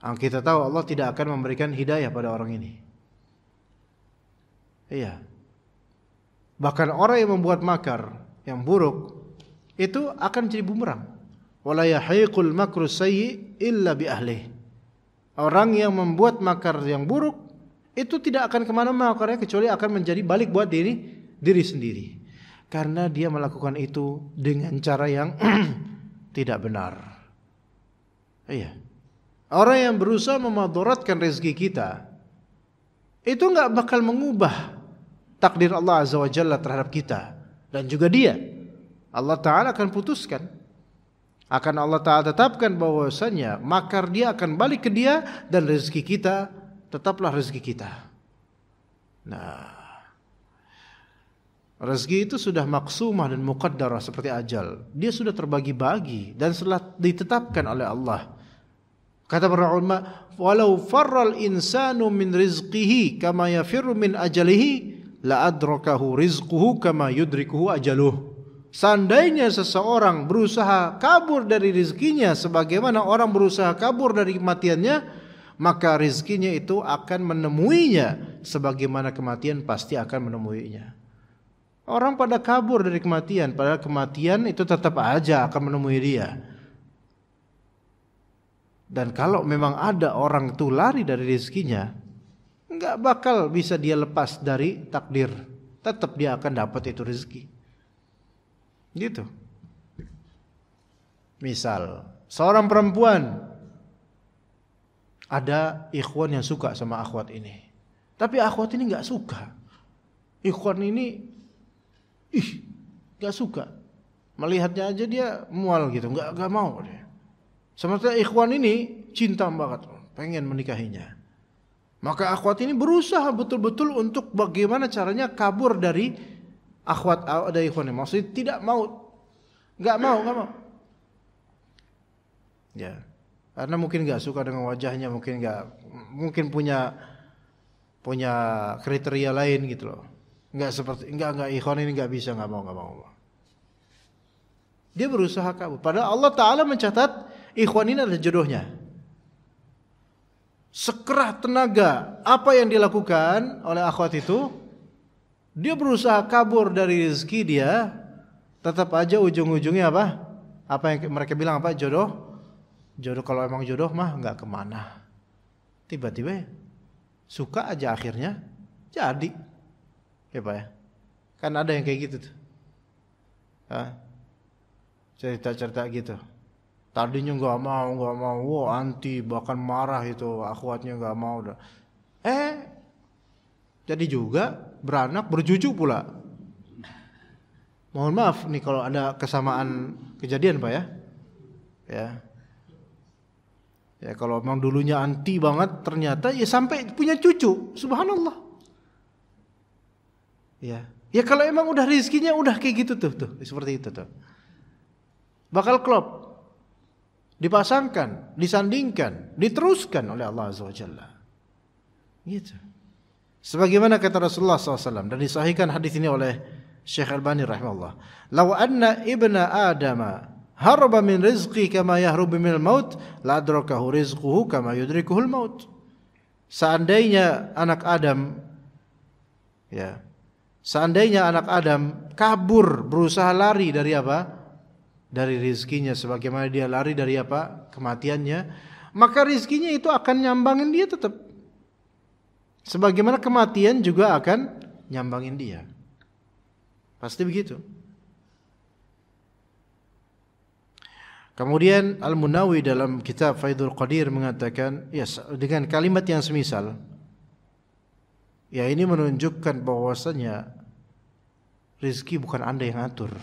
Yang kita tahu Allah tidak akan memberikan hidayah pada orang ini. Iya. Bahkan orang yang membuat makar yang buruk itu akan jadi bumerang. Wala yahiqul makru sayyi illa bi ahlihi. Orang yang membuat makar yang buruk itu tidak akan kemana-mana makarnya, kecuali akan menjadi balik buat diri sendiri. Karena dia melakukan itu dengan cara yang tidak benar. Iya. Orang yang berusaha memadaratkan rezeki kita itu enggak bakal mengubah takdir Allah Azza wa Jalla terhadap kita, dan juga dia. Allah Ta'ala akan putuskan. Akan Allah Ta'ala tetapkan bahwasanya makar dia akan balik ke dia, dan rezeki kita tetaplah rezeki kita. Nah, rezeki itu sudah maksumah dan muqaddarah seperti ajal. Dia sudah terbagi-bagi dan setelah ditetapkan oleh Allah. Kata para ulama, walau farral insanu min rizqihi kama yafirru min ajalihi la adrakahu rizquhu kama yudrikuhu ajaluh. Seandainya seseorang berusaha kabur dari rizkinya sebagaimana orang berusaha kabur dari kematiannya, maka rizkinya itu akan menemuinya sebagaimana kematian pasti akan menemuinya. Orang pada kabur dari kematian, padahal kematian itu tetap aja akan menemui dia. Dan kalau memang ada orang itu lari dari rizkinya, enggak bakal bisa dia lepas dari takdir. Tetap dia akan dapat itu rezeki. Gitu. Misal, seorang perempuan, ada ikhwan yang suka sama akhwat ini, tapi akhwat ini enggak suka. Ikhwan ini enggak suka. Melihatnya aja dia mual gitu, enggak mau dia. Sementara ikhwan ini cinta banget, pengen menikahinya. Maka akhwat ini berusaha betul-betul untuk bagaimana caranya kabur dari dari ikhwannya. Maksudnya tidak mau, nggak mau. Ya, karena mungkin nggak suka dengan wajahnya, mungkin punya kriteria lain gitu loh. Nggak ikhwan ini nggak bisa, nggak mau. Dia berusaha kabur. Padahal Allah Ta'ala mencatat ikhwan ini adalah jodohnya. Sekerah tenaga apa yang dilakukan oleh akhwat itu, dia berusaha kabur dari rezeki dia, tetap aja ujung-ujungnya apa? Apa yang mereka bilang apa? Jodoh kalau emang jodoh mah nggak kemana. Tiba-tiba suka aja akhirnya jadi. Ya Pak ya. Kan ada yang kayak gitu tuh. Cerita-cerita gitu. Tadinya nggak mau, anti, bahkan marah itu akhwatnya nggak mau. Jadi juga beranak bercucu pula. Mohon maaf nih kalau ada kesamaan kejadian Pak ya. Ya kalau memang dulunya anti banget, ternyata ya sampai punya cucu, subhanallah. Ya kalau emang udah rezekinya udah kayak gitu tuh seperti itu tuh. Bakal klop. Dipasangkan, disandingkan, diteruskan oleh Allah Azza wa Jalla. Gitu. Sebagaimana kata Rasulullah SAW dan disahihkan hadis ini oleh Syekh Albani rahimahullah. Law anna ibna Adama haraba min rizqi kama yahrubu minal maut la adrakahu rizquhu kama yudrikuhul maut. Seandainya anak Adam kabur, berusaha lari dari apa? Dari rizkinya sebagaimana dia lari dari apa? Kematiannya, maka rizkinya itu akan nyambangin dia tetap. Sebagaimana kematian juga akan nyambangin dia. Pasti begitu. Kemudian Al-Munawi dalam kitab Faidul Qadir mengatakan, dengan kalimat yang semisal, ya ini menunjukkan bahwasanya rezeki bukan Anda yang atur.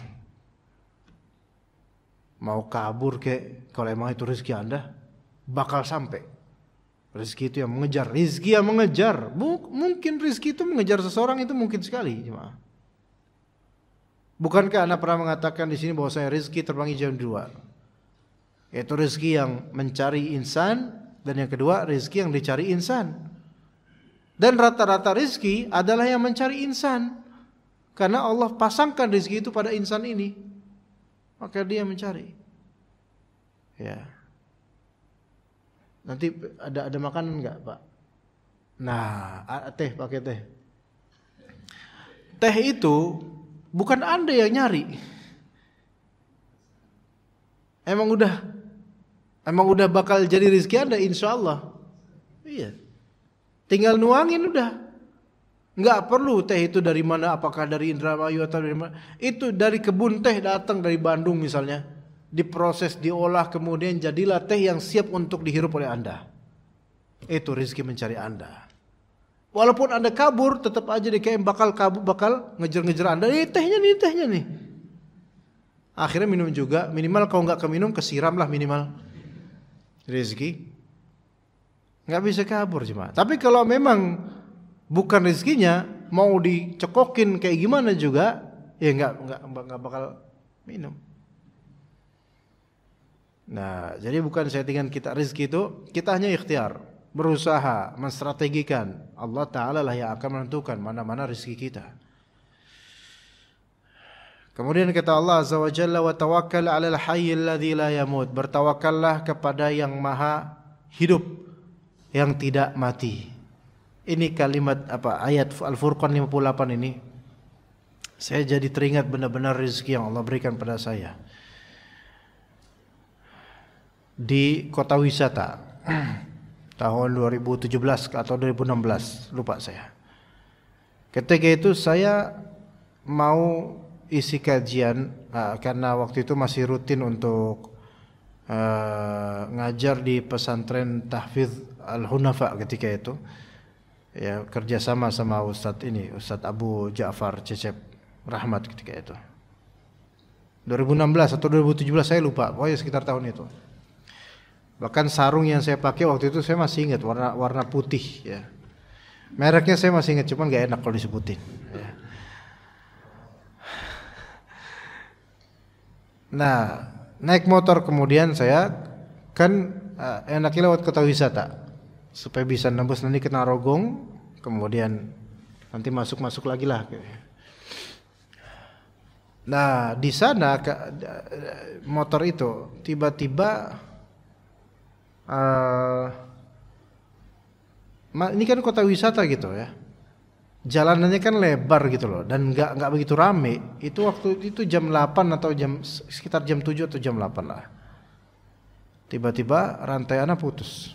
Mau kabur kalau emang itu rezeki Anda, bakal sampai. Rezeki itu yang mengejar, rezeki yang mengejar. Mungkin rezeki itu mengejar seseorang itu mungkin sekali, jemaah. Bukankah Anda pernah mengatakan di sini bahwasanya rezeki terbagi jam 2? Yaitu rezeki yang mencari insan, dan yang kedua rezeki yang dicari insan. Dan rata-rata rezeki adalah yang mencari insan, karena Allah pasangkan rezeki itu pada insan ini. Maka dia mencari. Ya. Nanti ada makanan enggak, Pak? Nah, pakai teh. Teh itu bukan Anda yang nyari. Emang udah bakal jadi rezeki Anda insyaallah. Iya. Tinggal nuangin udah. Enggak perlu teh itu dari mana, apakah dari Indramayu atau dari mana. Itu dari kebun teh datang dari Bandung misalnya. Diproses, diolah, kemudian jadilah teh yang siap untuk dihirup oleh Anda. Itu rezeki mencari Anda. Walaupun Anda kabur, tetap aja DKM bakal ngejar-ngejar Anda. Tehnya nih. Akhirnya minum juga, minimal kalau enggak keminum, kesiramlah minimal. Rezeki enggak bisa kabur cuma. Tapi kalau memang bukan rezekinya, mau dicekokin kayak gimana juga, ya enggak bakal minum. Nah, jadi bukan settingan kita rezeki itu, kita hanya ikhtiar, berusaha, menstrategikan. Allah Ta'ala lah yang akan menentukan mana-mana rezeki kita. Kemudian kata Allah Azza wa Jalla, wa tawakkal 'alal hayyil ladzi la yamut. Bertawakallah kepada yang maha hidup, yang tidak mati. Ini kalimat ayat Al-Furqan 58 ini. Saya jadi teringat benar-benar rezeki yang Allah berikan pada saya. Di kota wisata tahun 2017 atau 2016, lupa saya. Ketika itu saya mau isi kajian karena waktu itu masih rutin untuk ngajar di pesantren Tahfidz Al-Hunafa ketika itu. Ya, kerjasama sama Ustadz Abu Ja'far Cecep Rahmat ketika itu. 2016 atau 2017 saya lupa, pokoknya sekitar tahun itu. Bahkan sarung yang saya pakai waktu itu saya masih ingat warna putih ya. Mereknya saya masih ingat, cuman gak enak kalau disebutin ya. Nah, naik motor kemudian saya kan enaknya lewat kota wisata supaya bisa nembus nanti ke Narogong, kemudian nanti masuk lagi lah. Nah, di sana motor itu tiba-tiba ini kan kota wisata gitu ya. Jalanannya kan lebar gitu loh dan nggak begitu rame. Itu waktu itu jam 8 atau sekitar jam 7 atau jam 8 lah. Tiba-tiba rantai ana putus.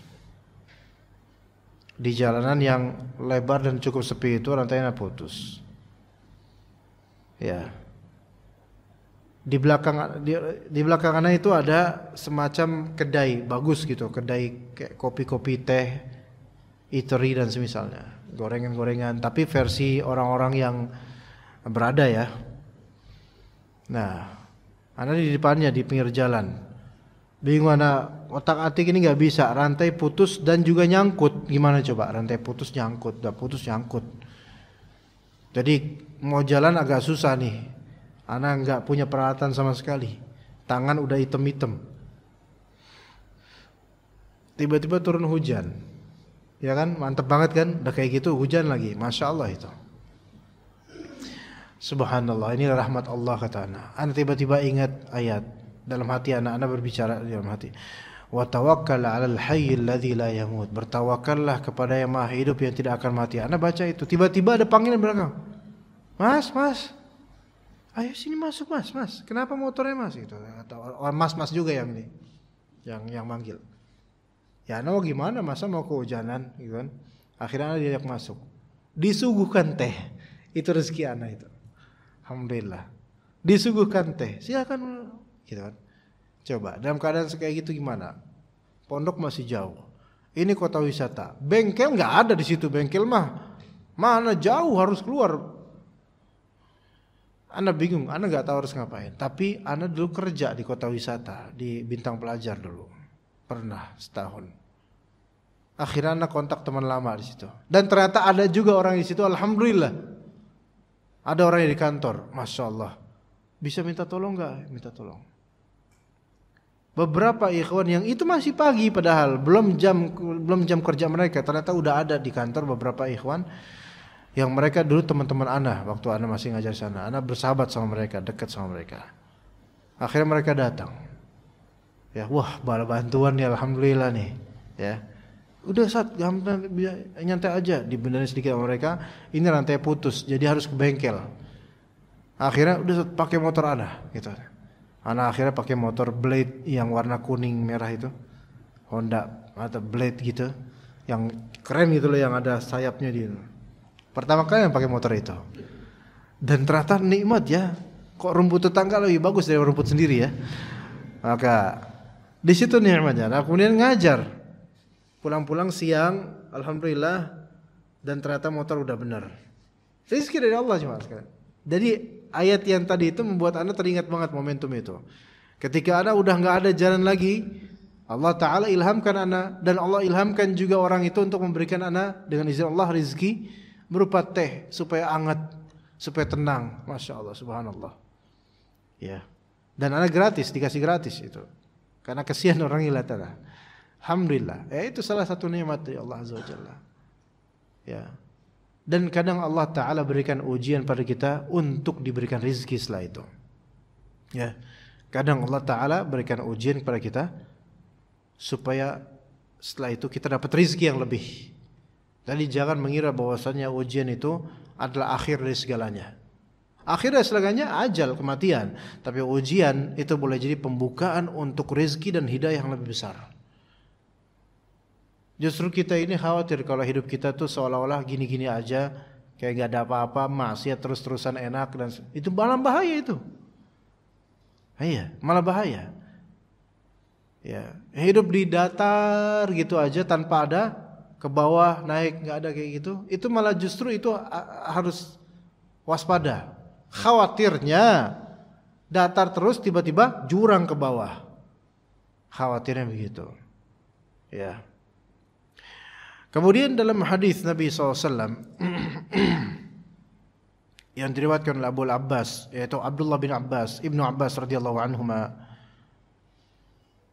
Di jalanan yang lebar dan cukup sepi itu rantai ana putus. Ya. Di belakang ana itu ada semacam kedai bagus gitu, kedai kayak kopi-kopi, teh, eatery dan semisalnya. Gorengan-gorengan, tapi versi orang-orang yang berada ya. Nah, ana di depannya di pinggir jalan. Bingung ana, otak-atik ini nggak bisa, rantai putus dan juga nyangkut. Gimana coba? Rantai putus nyangkut, udah putus nyangkut. Jadi mau jalan agak susah nih. Ana nggak punya peralatan sama sekali. Tangan udah item-item. Tiba-tiba turun hujan. Ya kan, mantep banget kan, udah kayak gitu hujan lagi, Masya Allah itu. Subhanallah, ini rahmat Allah kata ana. Ana tiba-tiba ingat ayat dalam hati ana berbicara dalam hati. Wa tawakkal 'alal hayyil ladzi la yamut. Bertawakallah kepada yang maha hidup yang tidak akan mati. Ana baca itu, tiba-tiba ada panggilan belakang. Mas, ayo sini masuk mas. Kenapa motornya mas? Gitu. Atau mas juga yang ini, yang manggil. Ya ana gimana, masa mau kehujanan gitu kan. Akhirnya ana diajak masuk. Disuguhkan teh. Itu rezeki ana itu. Alhamdulillah. Disuguhkan teh. Silakan gitu kan. Coba dalam keadaan kayak gitu gimana? Pondok masih jauh. Ini kota wisata. Bengkel enggak ada di situ, bengkel mah. Mana jauh, harus keluar. Ana bingung, ana enggak tahu harus ngapain. Tapi ana dulu kerja di kota wisata, di Bintang Pelajar dulu. Pernah setahun. Akhirnya anak kontak teman lama di situ. Dan ternyata ada juga orang di situ. Alhamdulillah. Ada orang yang di kantor. Masya Allah. Bisa minta tolong nggak? Minta tolong. Beberapa ikhwan yang itu masih pagi padahal belum jam kerja mereka. Ternyata udah ada di kantor beberapa ikhwan yang mereka dulu teman-teman ana waktu ana masih ngajar sana. Ana bersahabat sama mereka, dekat sama mereka. Akhirnya mereka datang. Ya, wah, bala bantuan ya alhamdulillah nih, ya. Udah Sat, gampang nyantai aja, dibenerin sedikit sama mereka. Ini rantai putus, jadi harus ke bengkel. Akhirnya udah Sat, pakai motor ana, gitu. Ana akhirnya pakai motor Blade yang warna kuning merah itu, Honda atau Blade gitu, yang keren gitu loh, yang ada sayapnya di. Pertama kali yang pakai motor itu, dan ternyata nikmat ya. Kok rumput tetangga lebih bagus dari rumput sendiri ya. Maka di situ nikmatnya. Nah, kemudian ngajar. Pulang-pulang siang, alhamdulillah, dan ternyata motor udah benar. Rezeki dari Allah cuma sekalian. Jadi ayat yang tadi itu membuat anda teringat banget momentum itu. Ketika anda udah nggak ada jalan lagi, Allah Taala ilhamkan anda, dan Allah ilhamkan juga orang itu untuk memberikan anda dengan izin Allah rezeki berupa teh supaya hangat, supaya tenang. Masya Allah, subhanallah. Ya. Dan anda gratis, dikasih gratis itu. Karena kesian orang yang lihat. Alhamdulillah. Itu salah satu nikmat dari Allah Azza wa Jalla. Ya. Dan kadang Allah Ta'ala berikan ujian pada kita untuk diberikan rezeki setelah itu. Ya. Kadang Allah Ta'ala berikan ujian kepada kita supaya setelah itu kita dapat rezeki yang lebih. Jadi jangan mengira bahwasannya ujian itu adalah akhir dari segalanya. Akhirnya segalanya ajal, kematian. Tapi ujian itu boleh jadi pembukaan untuk rezeki dan hidayah yang lebih besar. Justru kita ini khawatir kalau hidup kita tuh seolah-olah gini-gini aja, kayak gak ada apa-apa, maksiat terus-terusan enak, dan itu malah bahaya itu. Iya, malah bahaya. Ya, hidup di datar gitu aja tanpa ada ke bawah naik, nggak ada kayak gitu. Itu malah justru itu harus waspada. Khawatirnya datar terus tiba-tiba jurang ke bawah. Khawatirnya begitu. Ya. Kemudian dalam hadis Nabi SAW yang diriwayatkan oleh Abu Abbas, yaitu Abdullah bin Abbas, Ibnu Abbas radhiyallahu anhuma,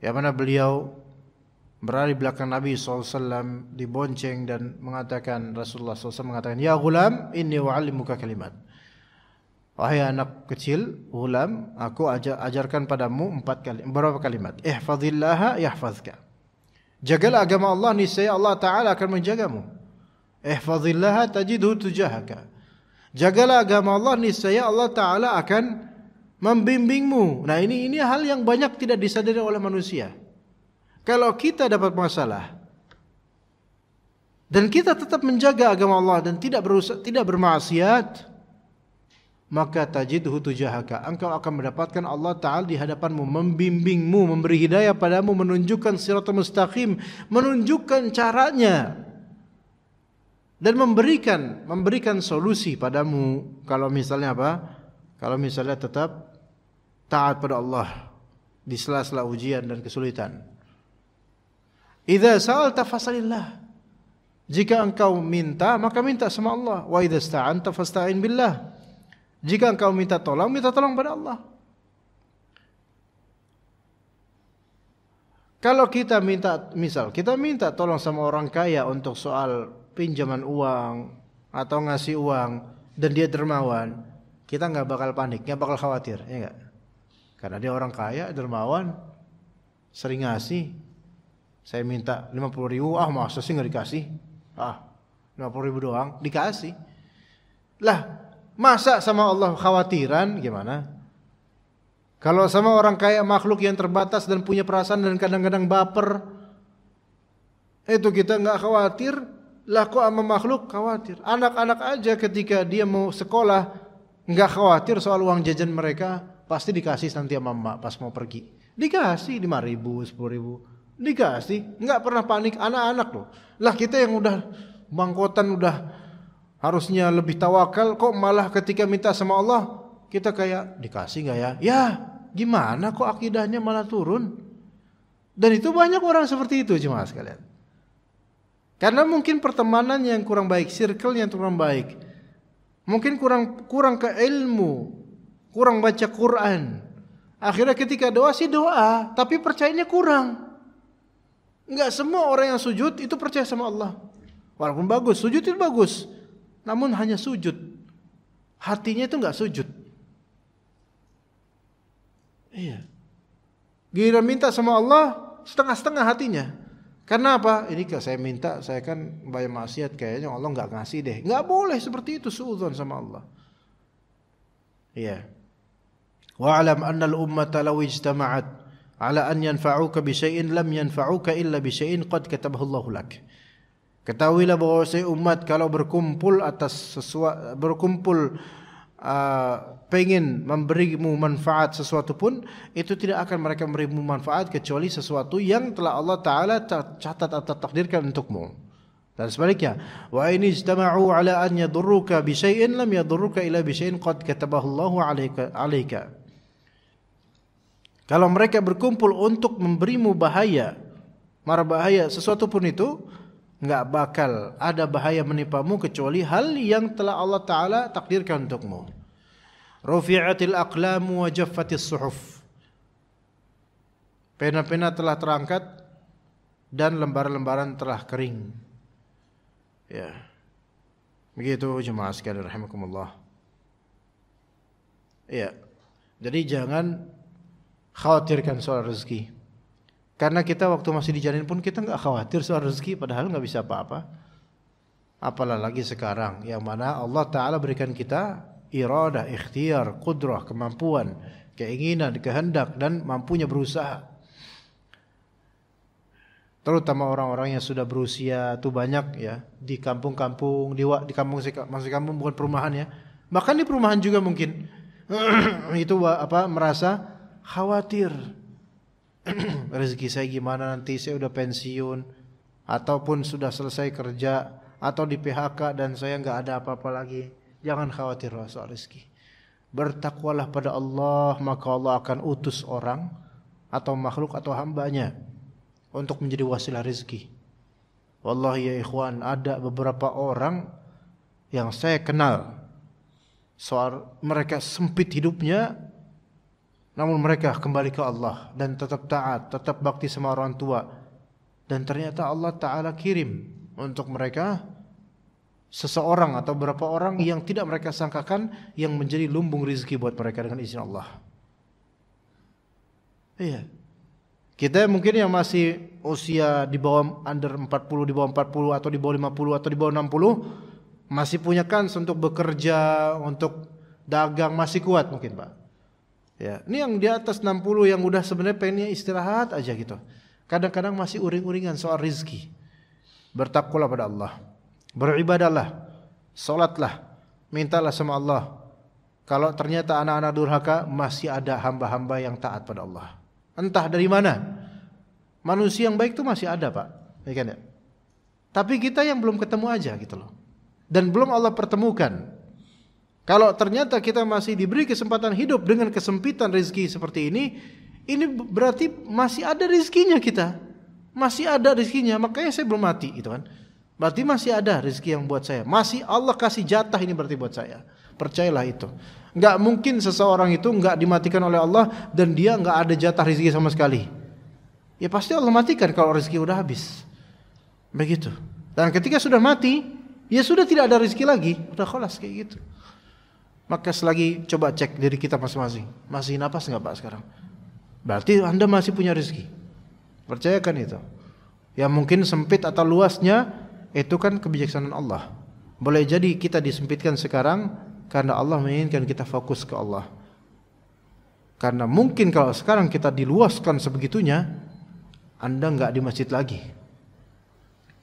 yang mana beliau berada di belakang Nabi SAW dibonceng dan mengatakan, Rasulullah SAW mengatakan, "Ya ghulam, inni u'allimuka kalimat." Wahai anak kecil, ghulam, aku ajarkan padamu beberapa kalimat. Ihfazillaha yahfazka. Jagalah agama Allah, niscaya Allah Ta'ala akan menjagamu. Ihfazillaha tajidhu tujahaka. Jagalah agama Allah, niscaya Allah Ta'ala akan membimbingmu. Nah, ini hal yang banyak tidak disadari oleh manusia. Kalau kita dapat masalah dan kita tetap menjaga agama Allah dan tidak bermaksiat, maka tajidhu tujahaka, engkau akan mendapatkan Allah Ta'ala di hadapanmu, membimbingmu, memberi hidayah padamu, menunjukkan siratal mustaqim, menunjukkan caranya, dan memberikan solusi padamu kalau misalnya apa? Kalau misalnya tetap taat pada Allah di sela-sela ujian dan kesulitan. Idza sa'alta fas'alillah. Jika engkau minta, maka minta sama Allah. Wa idza ista'anta fasta'in billah. Jika engkau minta tolong pada Allah. Kalau kita kita minta tolong sama orang kaya untuk soal pinjaman uang atau ngasih uang dan dia dermawan, kita nggak bakal panik, nggak bakal khawatir, ya nggak? Karena dia orang kaya, dermawan, sering ngasih. Saya minta 50.000, masa sih nggak dikasih? 50.000 doang dikasih. Lah, masa sama Allah khawatiran gimana? Kalau sama orang kaya, makhluk yang terbatas dan punya perasaan dan kadang-kadang baper, itu kita nggak khawatir. Lah kok sama makhluk khawatir? Anak-anak aja ketika dia mau sekolah nggak khawatir soal uang jajan mereka, pasti dikasih nanti sama emak pas mau pergi. Dikasih 5.000, 10.000, dikasih, nggak pernah panik. Anak-anak loh. Lah kita yang udah bangkotan, udah harusnya lebih tawakal, kok malah ketika minta sama Allah kita kayak dikasih nggak ya? Ya gimana kok akidahnya malah turun? Dan itu banyak orang seperti itu jemaah sekalian. Karena mungkin pertemanan yang kurang baik, circle yang kurang baik, mungkin kurang ke ilmu, kurang baca Quran. Akhirnya ketika doa sih doa, tapi percayanya kurang. Enggak semua orang yang sujud itu percaya sama Allah. Walaupun bagus, sujud itu bagus. Namun hanya sujud. Hatinya itu enggak sujud. Iya. Giliran minta sama Allah, setengah-setengah hatinya. Karena apa? Ini kalau saya minta, saya kan banyak maksiat, kayaknya Allah enggak ngasih deh. Enggak boleh seperti itu, suudzon sama Allah. Iya. Wa'lam anna al-ummata law ijtama'at ala an yanfa'uka bi syai'in lam yanfa'uka illa bi syai'in qad katabahu Allahu lak. Ketahuilah bahwa umat kalau berkumpul atas sesuatu, pengen memberimu manfaat sesuatu pun, itu tidak akan mereka memberimu manfaat kecuali sesuatu yang telah Allah Ta'ala catat atau takdirkan untukmu. Dan sebaliknya, wa in ijtama'u ala an yadurruka bi syai'in lam yadurruka illa bi syai'in qad katabahu Allahu 'alaika. Kalau mereka berkumpul untuk memberimu bahaya, mara bahaya sesuatu pun itu, enggak bakal ada bahaya menimpamu kecuali hal yang telah Allah Ta'ala takdirkan untukmu. Rufi'atil aqlamu wa jaffatis suhuf. Pena-pena telah terangkat dan lembaran-lembaran telah kering. Ya. Begitu jemaah sekalian rahimakumullah. Ya. Jadi jangan khawatirkan soal rezeki. Karena kita waktu masih di janin pun kita enggak khawatir soal rezeki, padahal enggak bisa apa-apa. Apalagi sekarang yang mana Allah Ta'ala berikan kita iradah, ikhtiar, qudrah, kemampuan, keinginan, kehendak dan mampunya berusaha. Terutama orang-orang yang sudah berusia itu banyak ya, di kampung-kampung, di kampung, maksud kampung bukan perumahan ya. Bahkan di perumahan juga mungkin itu merasa khawatir. Rezeki saya gimana nanti, saya udah pensiun ataupun sudah selesai kerja atau di PHK dan saya enggak ada apa-apa lagi. Jangan khawatir soal rezeki. Bertakwalah pada Allah, maka Allah akan utus orang atau makhluk atau hambanya untuk menjadi wasilah rezeki. Wallahi ya ikhwan, ada beberapa orang yang saya kenal, soal mereka sempit hidupnya, namun mereka kembali ke Allah dan tetap taat, tetap bakti sama orang tua. Dan ternyata Allah Ta'ala kirim untuk mereka seseorang atau beberapa orang yang tidak mereka sangkakan, yang menjadi lumbung rezeki buat mereka dengan izin Allah. Iya. Kita mungkin yang masih usia di bawah under 40, di bawah 40 atau di bawah 50 atau di bawah 60 masih punya kans untuk bekerja, untuk dagang, masih kuat mungkin, Pak. Ya, ini yang di atas 60 yang udah sebenarnya pengennya istirahat aja gitu. Kadang-kadang masih uring-uringan soal rezeki. Bertakwalah pada Allah. Beribadahlah, salatlah, mintalah sama Allah. Kalau ternyata anak-anak durhaka, masih ada hamba-hamba yang taat pada Allah. Entah dari mana. Manusia yang baik itu masih ada, Pak. Ya kan ya? Tapi kita yang belum ketemu aja gitu loh. Dan belum Allah pertemukan. Kalau ternyata kita masih diberi kesempatan hidup dengan kesempitan rezeki seperti ini berarti masih ada rezekinya kita. Masih ada rezekinya, makanya saya belum mati gitu kan. Berarti masih ada rezeki yang buat saya. Masih Allah kasih jatah ini berarti buat saya. Percayalah itu. Enggak mungkin seseorang itu enggak dimatikan oleh Allah dan dia enggak ada jatah rezeki sama sekali. Ya pasti Allah matikan kalau rezeki udah habis. Begitu. Dan ketika sudah mati, ya sudah tidak ada rezeki lagi. Udah khalas kayak gitu. Maka selagi coba cek diri kita masing-masing. Masih napas enggak Pak sekarang? Berarti Anda masih punya rezeki. Percayakan itu. Ya mungkin sempit atau luasnya itu kan kebijaksanaan Allah. Boleh jadi kita disempitkan sekarang karena Allah menginginkan kita fokus ke Allah. Karena mungkin kalau sekarang kita diluaskan sebegitunya, Anda enggak di masjid lagi.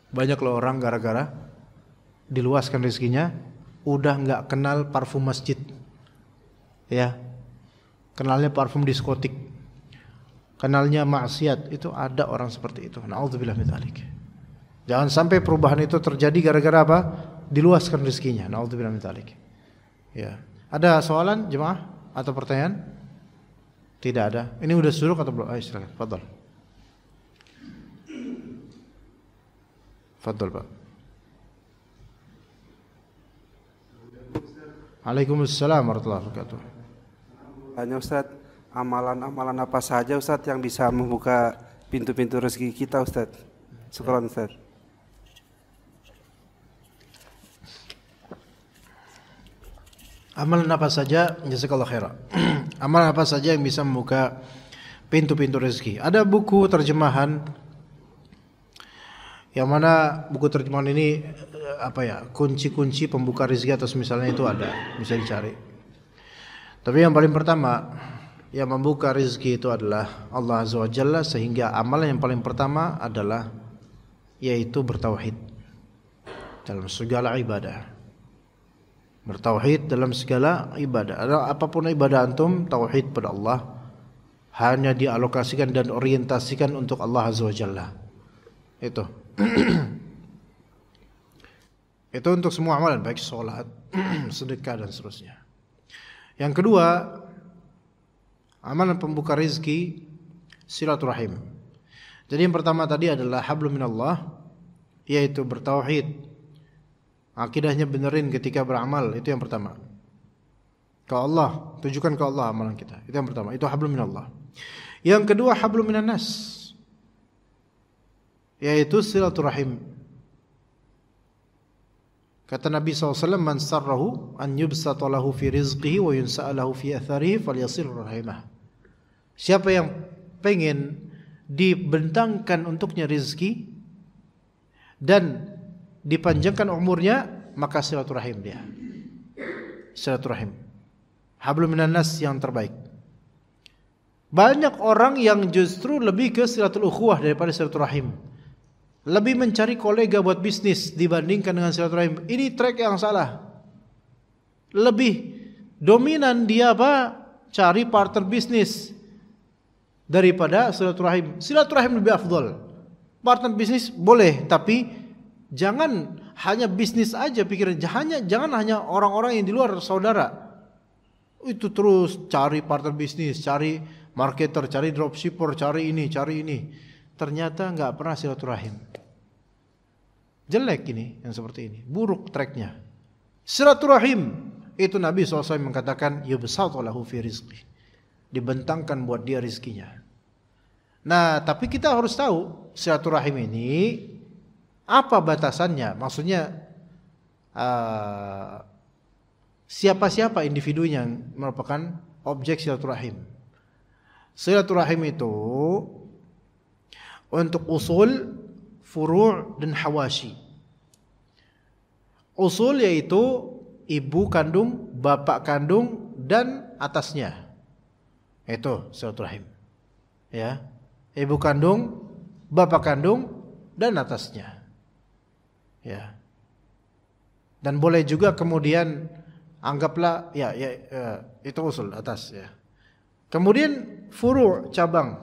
Banyak loh orang gara-gara diluaskan rezekinya udah enggak kenal parfum masjid. Ya. Kenalnya parfum diskotik. Kenalnya maksiat. Itu ada orang seperti itu. Na'udzubillah min dzalik. Jangan sampai perubahan itu terjadi gara-gara apa? Diluaskan rezekinya. Na'udzubillah min dzalik. Ya. Ada soalan jemaah atau pertanyaan? Tidak ada. Ini udah suruh atau belum? Ayo silakan. Fadhal. Fadhal, Pak. Waalaikumsalam warahmatullahi wabarakatuh. Hanya Ustaz, amalan-amalan apa saja Ustaz yang bisa membuka pintu-pintu rezeki kita Ustaz? Syukran Ustaz. Amalan apa saja, jazakallahu khairan. Amalan apa saja yang bisa membuka pintu-pintu rezeki. Ada buku terjemahan yang mana buku terjemahan ini apa ya, kunci-kunci pembuka rezeki atau misalnya itu ada, bisa dicari. Tapi yang paling pertama yang membuka rezeki itu adalah Allah Azza wa Jalla, sehingga amalan yang paling pertama adalah yaitu bertauhid dalam segala ibadah. Bertauhid dalam segala ibadah. Apapun ibadah antum, tauhid pada Allah, hanya dialokasikan dan orientasikan untuk Allah Azza wa Jalla. Itu. Itu untuk semua amalan, baik sholat, sedekah dan seterusnya. Yang kedua, amalan pembuka rezeki silaturahim. Jadi yang pertama tadi adalah hablum minallah, yaitu bertauhid. Akidahnya benerin ketika beramal, itu yang pertama. Ke Allah, tujukan ke Allah amalan kita. Itu yang pertama, itu hablum minallah. Yang kedua hablum minan nas, yaitu silaturahim. Kata Nabi SAW, man sarrahu an yubsata lahu fi rizqihi wa yunsa'alahu fi atharihi falyasil rahimah. Siapa yang pengen dibentangkan untuknya rezeki dan dipanjangkan umurnya, maka silaturahim dia. Silaturahim. Hablum minan nas yang terbaik. Banyak orang yang justru lebih ke silatul ukhuwah daripada silaturahim. Lebih mencari kolega buat bisnis dibandingkan dengan silaturahim. Ini track yang salah. Lebih dominan dia apa? Cari partner bisnis daripada silaturahim. Silaturahim lebih afdol. Partner bisnis boleh, tapi jangan hanya bisnis aja pikiran. Jangan hanya orang-orang yang di luar saudara. Itu terus cari partner bisnis, cari marketer, cari dropshipper, cari ini, cari ini. ternyata nggak pernah silaturahim. Jelek ini yang seperti ini, buruk tracknya. Silaturahim itu Nabi SAW mengatakan yubsatu lahu fi rizqi, dibentangkan buat dia rizkinya. Nah, tapi kita harus tahu silaturahim ini apa batasannya. Maksudnya siapa-siapa individu yang merupakan objek silaturahim. Silaturahim itu untuk usul, furu' dan hawashi. Usul yaitu ibu kandung, bapak kandung dan atasnya. Itu silaturahim. Ya. Ibu kandung, bapak kandung dan atasnya. Ya. Dan boleh juga kemudian anggaplah itu usul atas ya. Kemudian furu' cabang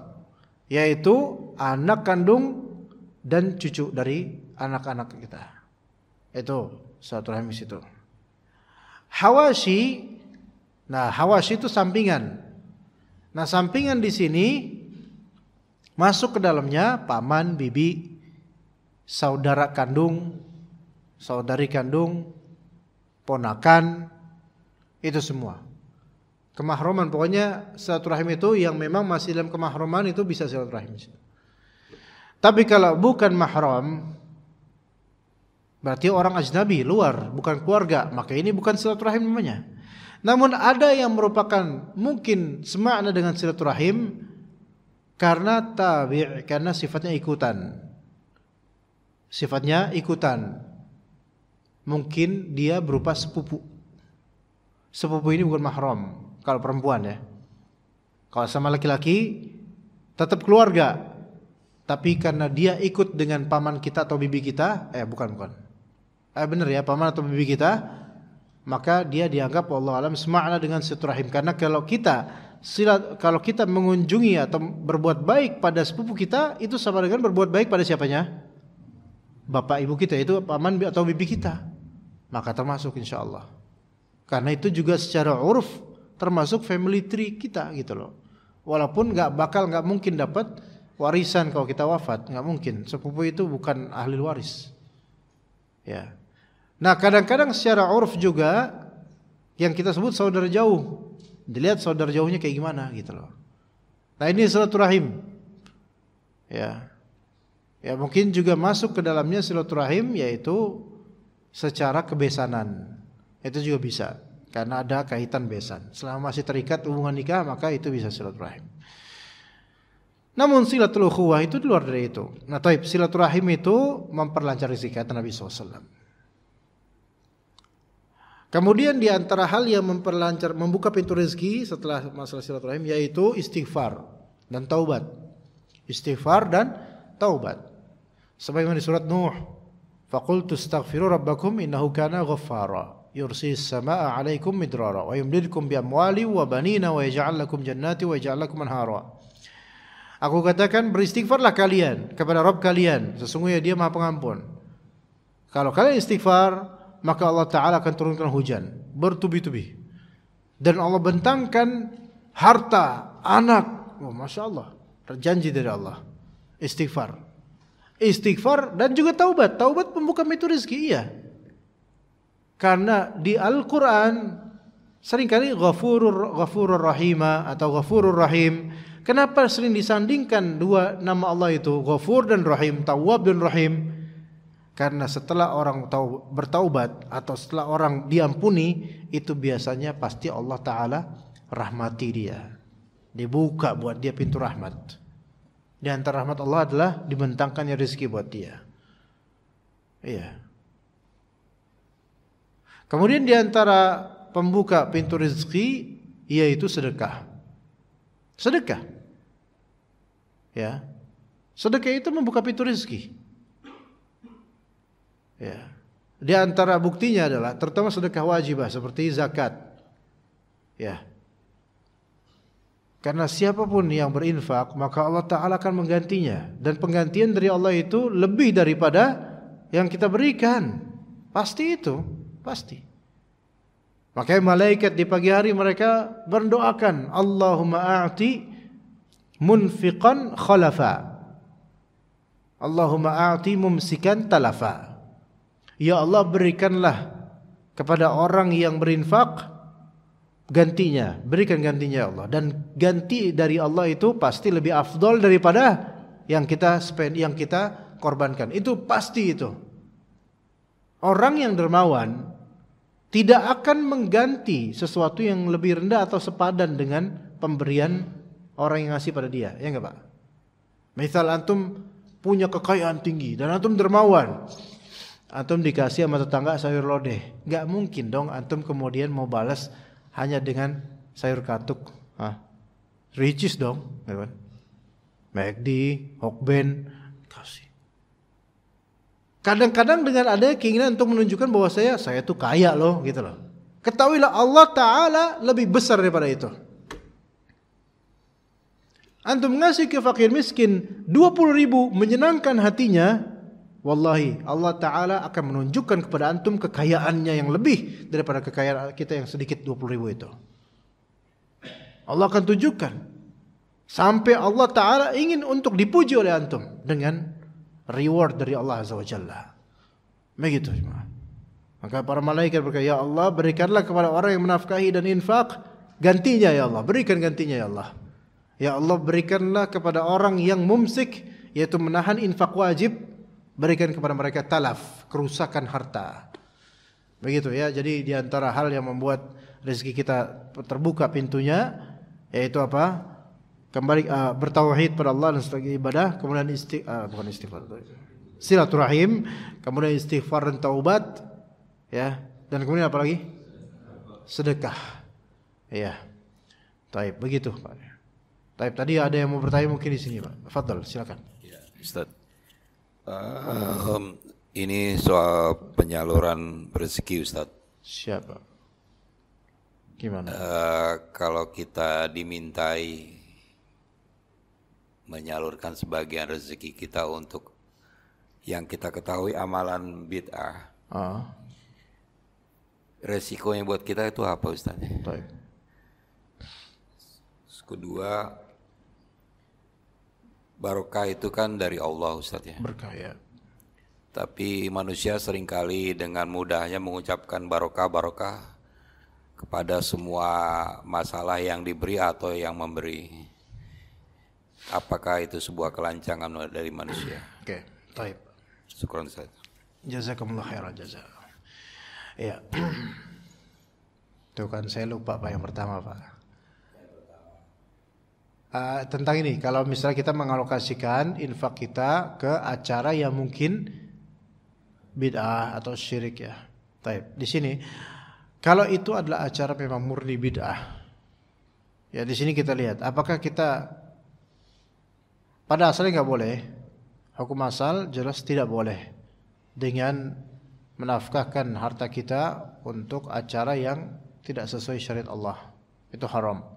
yaitu anak kandung dan cucu dari anak-anak kita. Itu silaturahim itu. Hawashi, nah hawashi itu sampingan. Nah sampingan di sini masuk ke dalamnya paman, bibi, saudara kandung, saudari kandung, ponakan, itu semua. Kemahroman, pokoknya silaturahim itu yang memang masih dalam kemahroman itu bisa silaturahim. Tapi kalau bukan mahram, berarti orang ajnabi, luar, bukan keluarga, maka ini bukan silaturahim namanya. Namun ada yang merupakan mungkin semakna dengan silaturahim karena tabi', karena sifatnya ikutan. Sifatnya ikutan. Mungkin dia berupa sepupu. Sepupu ini bukan mahram kalau perempuan ya. Kalau sama laki-laki tetap keluarga. Tapi karena dia ikut dengan paman kita atau bibi kita, bukan. Benar ya, paman atau bibi kita, maka dia dianggap wallahu alam semakna dengan silaturahim. Karena kalau kita mengunjungi atau berbuat baik pada sepupu kita, itu sama dengan berbuat baik pada siapanya? Bapak ibu kita, itu paman atau bibi kita. Maka termasuk insyaallah. Karena itu juga secara uruf termasuk family tree kita gitu loh. Walaupun nggak mungkin dapat warisan kalau kita wafat, nggak mungkin. Sepupu itu bukan ahli waris. Ya. Nah, kadang-kadang secara uruf juga yang kita sebut saudara jauh. Dilihat saudara jauhnya kayak gimana gitu loh. Nah, ini silaturahim. Ya. Ya, mungkin juga masuk ke dalamnya silaturahim yaitu secara kebesanan. Itu juga bisa karena ada kaitan besan. Selama masih terikat hubungan nikah maka itu bisa silaturahim. Namun silatul ukhuwah itu di luar dari itu. Nah, silaturahim itu memperlancar rezeki kata Nabi SAW. Kemudian di antara hal yang membuka pintu rezeki setelah masalah silaturahim yaitu istighfar dan taubat. Istighfar dan taubat. Sebagaimana di surat Nuh, faqultu astaghfiru rabbakum innahu kana ghaffara yursilis samaa'a 'alaikum midrara wa yumdidkum bi amwali wa banina wa yaj'al lakum jannati wa yaj'al lakum anhara. Aku katakan beristighfarlah kalian kepada Rabb kalian, sesungguhnya Dia Maha Pengampun. Kalau kalian istighfar, maka Allah Ta'ala akan turunkan hujan bertubi-tubi. Dan Allah bentangkan harta, anak. Oh, Masya Allah, terjanji dari Allah. Istighfar dan juga taubat. Taubat pembuka pintu rezeki, iya. Karena di Al-Quran seringkali ghafurur rahima atau ghafurur rahim. Kenapa sering disandingkan dua nama Allah itu, Ghafur dan Rahim, Tawwab dan Rahim? Karena setelah orang bertaubat atau setelah orang diampuni, itu biasanya pasti Allah Ta'ala rahmati dia. Dibuka buat dia pintu rahmat. Di antara rahmat Allah adalah dibentangkannya rezeki buat dia. Iya. Kemudian di antara pembuka pintu rezeki yaitu sedekah. Sedekah. Ya. Sedekah itu membuka pintu rezeki. Ya. Di antara buktinya adalah terutama sedekah wajibah seperti zakat. Ya. Karena siapapun yang berinfak maka Allah Ta'ala akan menggantinya. Dan penggantian dari Allah itu lebih daripada yang kita berikan. Pasti itu. Pasti. Makanya malaikat di pagi hari mereka berdoakan, Allahumma a'ti munfiqan khalafa. Allahumma a'ti mumsikan talafa. Ya Allah, berikanlah kepada orang yang berinfak gantinya, berikan gantinya ya Allah. Dan ganti dari Allah itu pasti lebih afdol daripada yang kita spend, yang kita korbankan. Itu pasti itu. Orang yang dermawan tidak akan mengganti sesuatu yang lebih rendah atau sepadan dengan pemberian orang yang ngasih pada dia. Ya enggak, Pak? Misal antum punya kekayaan tinggi dan antum dermawan. Antum dikasih sama tetangga sayur lodeh. Enggak mungkin dong antum kemudian mau balas hanya dengan sayur katuk. Ricis dong, ya kan? McD, Hokben, kasih. Kadang-kadang dengan adanya keinginan untuk menunjukkan bahwa saya tuh kaya loh, gitu loh. Ketahuilah Allah Ta'ala lebih besar daripada itu. Antum ngasih ke fakir miskin 20.000 menyenangkan hatinya, wallahi Allah Ta'ala akan menunjukkan kepada antum kekayaannya yang lebih daripada kekayaan kita yang sedikit 20.000 itu. Allah akan tunjukkan sampai Allah Ta'ala ingin untuk dipuji oleh antum dengan reward dari Allah Azza wa Jalla. Begitu. Maka para malaikat berkata, ya Allah, berikanlah kepada orang yang menafkahi dan infak gantinya ya Allah, berikan gantinya ya Allah. Ya Allah, berikanlah kepada orang yang mumsik, yaitu menahan infak wajib, berikan kepada mereka talaf, kerusakan harta. Begitu ya. Jadi di antara hal yang membuat rezeki kita terbuka pintunya, yaitu apa? Kembali bertauhid pada Allah dan sebagai ibadah, kemudian silaturahim, kemudian istighfar dan taubat, ya, dan kemudian apa lagi? Sedekah. Ya. Taib, begitu Pak. Taib, tadi ada yang mau bertanya mungkin di sini, Pak. Fadhal, silakan. Ya, Ustaz. Ini soal penyaluran rezeki, Ustaz. Siapa? Gimana? Kalau kita dimintai menyalurkan sebagian rezeki kita untuk yang kita ketahui amalan bid'ah, resikonya buat kita itu apa, Ustaz? Baik. Kedua, barokah itu kan dari Allah, Ustaz ya. Berkah ya. Tapi manusia seringkali dengan mudahnya mengucapkan barokah kepada semua masalah yang diberi atau yang memberi. Apakah itu sebuah kelancangan dari manusia? Oke, baik. Syukran Ustaz. Jazakumullah khairan jazaa. Ya. Tuh kan saya lupa Pak yang pertama, Pak. Tentang ini, kalau misalnya kita mengalokasikan infak kita ke acara yang mungkin bid'ah atau syirik ya. Baik. Di sini kalau itu adalah acara memang murni bid'ah. Ya, di sini kita lihat apakah kita pada asalnya nggak boleh, hukum asal jelas tidak boleh dengan menafkahkan harta kita untuk acara yang tidak sesuai syariat Allah. Itu haram.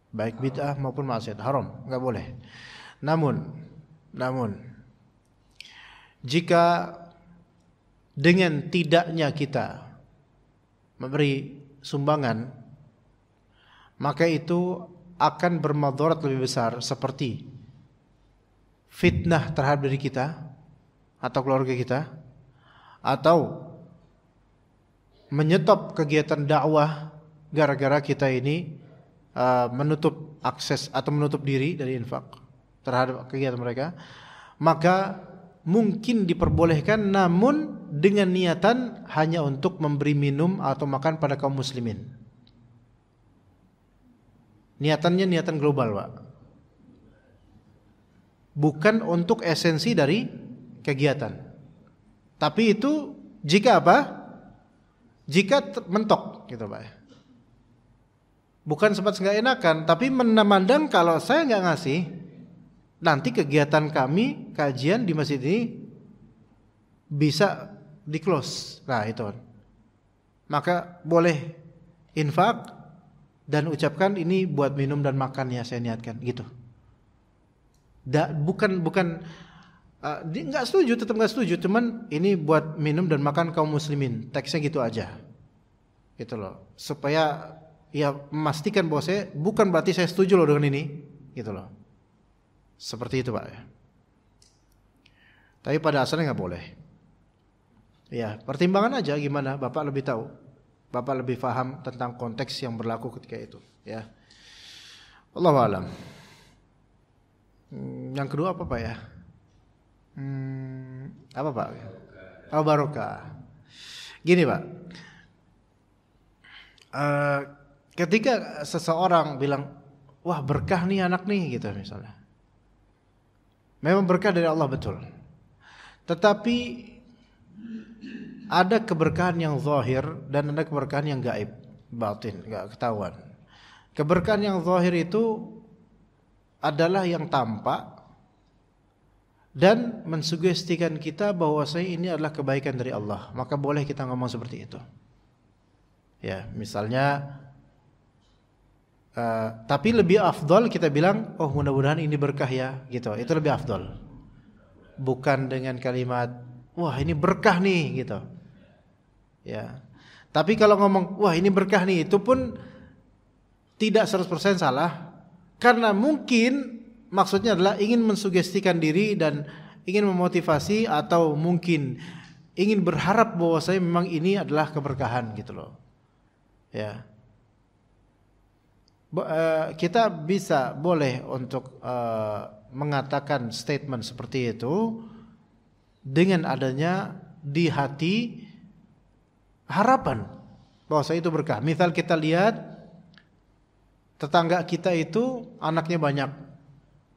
Baik bid'ah maupun maksiat, haram, nggak boleh. Namun jika dengan tidaknya kita memberi sumbangan, maka itu akan bermadarat lebih besar, seperti fitnah terhadap diri kita atau keluarga kita, atau menyetop kegiatan dakwah gara-gara kita ini menutup akses atau menutup diri dari infak terhadap kegiatan mereka, maka mungkin diperbolehkan, namun dengan niatan hanya untuk memberi minum atau makan pada kaum muslimin. Niatannya niatan global, Pak. Bukan untuk esensi dari kegiatan. Tapi itu jika apa? Jika mentok gitu, Pak. Bukan sempat nggak enakan, tapi memandang kalau saya nggak ngasih, nanti kegiatan kami kajian di masjid ini bisa di close. Nah itu, maka boleh infak dan ucapkan ini buat minum dan makan ya, saya niatkan gitu. Bukan nggak setuju, tetap nggak setuju, cuman ini buat minum dan makan kaum muslimin, teksnya gitu aja, gitu loh, supaya ya memastikan bahwa saya bukan berarti saya setuju loh dengan ini, gitu loh, seperti itu Pak. Tapi pada asalnya nggak boleh. Ya, pertimbangan aja gimana, Bapak lebih tahu. Bapak lebih paham tentang konteks yang berlaku ketika itu, ya. Allahu a'lam. Yang kedua apa Pak ya? Apa Pak? Oh, barokah. Gini Pak, ketika seseorang bilang, wah berkah nih anak nih gitu misalnya, memang berkah dari Allah betul. Tetapi ada keberkahan yang zahir dan ada keberkahan yang gaib, batin, enggak ketahuan. Keberkahan yang zahir itu adalah yang tampak dan mensugestikan kita bahwa ini adalah kebaikan dari Allah. Maka boleh kita ngomong seperti itu. Ya, misalnya tapi lebih afdol kita bilang, oh mudah-mudahan ini berkah ya, gitu. Itu lebih afdol. Bukan dengan kalimat, wah ini berkah nih, gitu. Ya. Tapi kalau ngomong, wah ini berkah nih, itu pun tidak 100% salah. Karena mungkin maksudnya adalah ingin mensugestikan diri dan ingin memotivasi atau mungkin ingin berharap bahwa saya memang ini adalah keberkahan gitu loh. Ya. Kita bisa boleh untuk mengatakan statement seperti itu dengan adanya di hati harapan bahwa itu berkah. Misal kita lihat tetangga kita itu anaknya banyak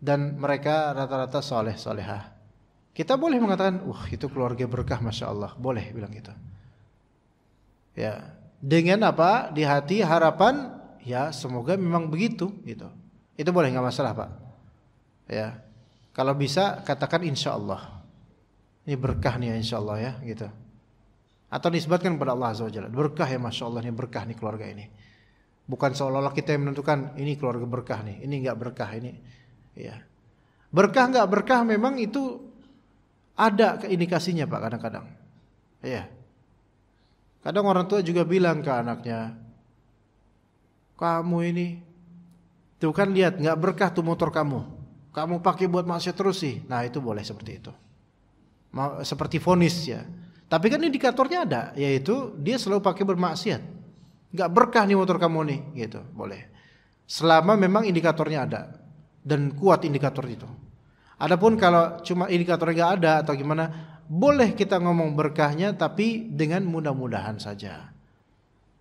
dan mereka rata-rata soleh solehah. Kita boleh mengatakan, itu keluarga berkah, masya Allah. Boleh bilang gitu. Ya, dengan apa? Di hati harapan, ya semoga memang begitu. Gitu. Itu boleh, nggak masalah Pak. Ya, kalau bisa katakan insya Allah. Ini berkah nih insya Allah ya, gitu. Atau disebutkan kepada Allah Azza wa Jalla, berkah ya masya Allah, ini berkah nih keluarga ini. Bukan seolah-olah kita yang menentukan ini keluarga berkah nih, ini nggak berkah ini. Ya, berkah nggak berkah memang itu ada indikasinya Pak kadang-kadang. Ya, kadang orang tua juga bilang ke anaknya, kamu ini, tuh kan lihat nggak berkah tuh motor kamu pakai buat maksiat terus sih. Nah itu boleh seperti itu, seperti vonis ya. Tapi kan indikatornya ada, yaitu dia selalu pakai bermaksiat. Nggak berkah nih motor kamu nih, gitu. Boleh. Selama memang indikatornya ada dan kuat indikator itu. Adapun kalau cuma indikatornya nggak ada atau gimana, boleh kita ngomong berkahnya, tapi dengan mudah-mudahan saja.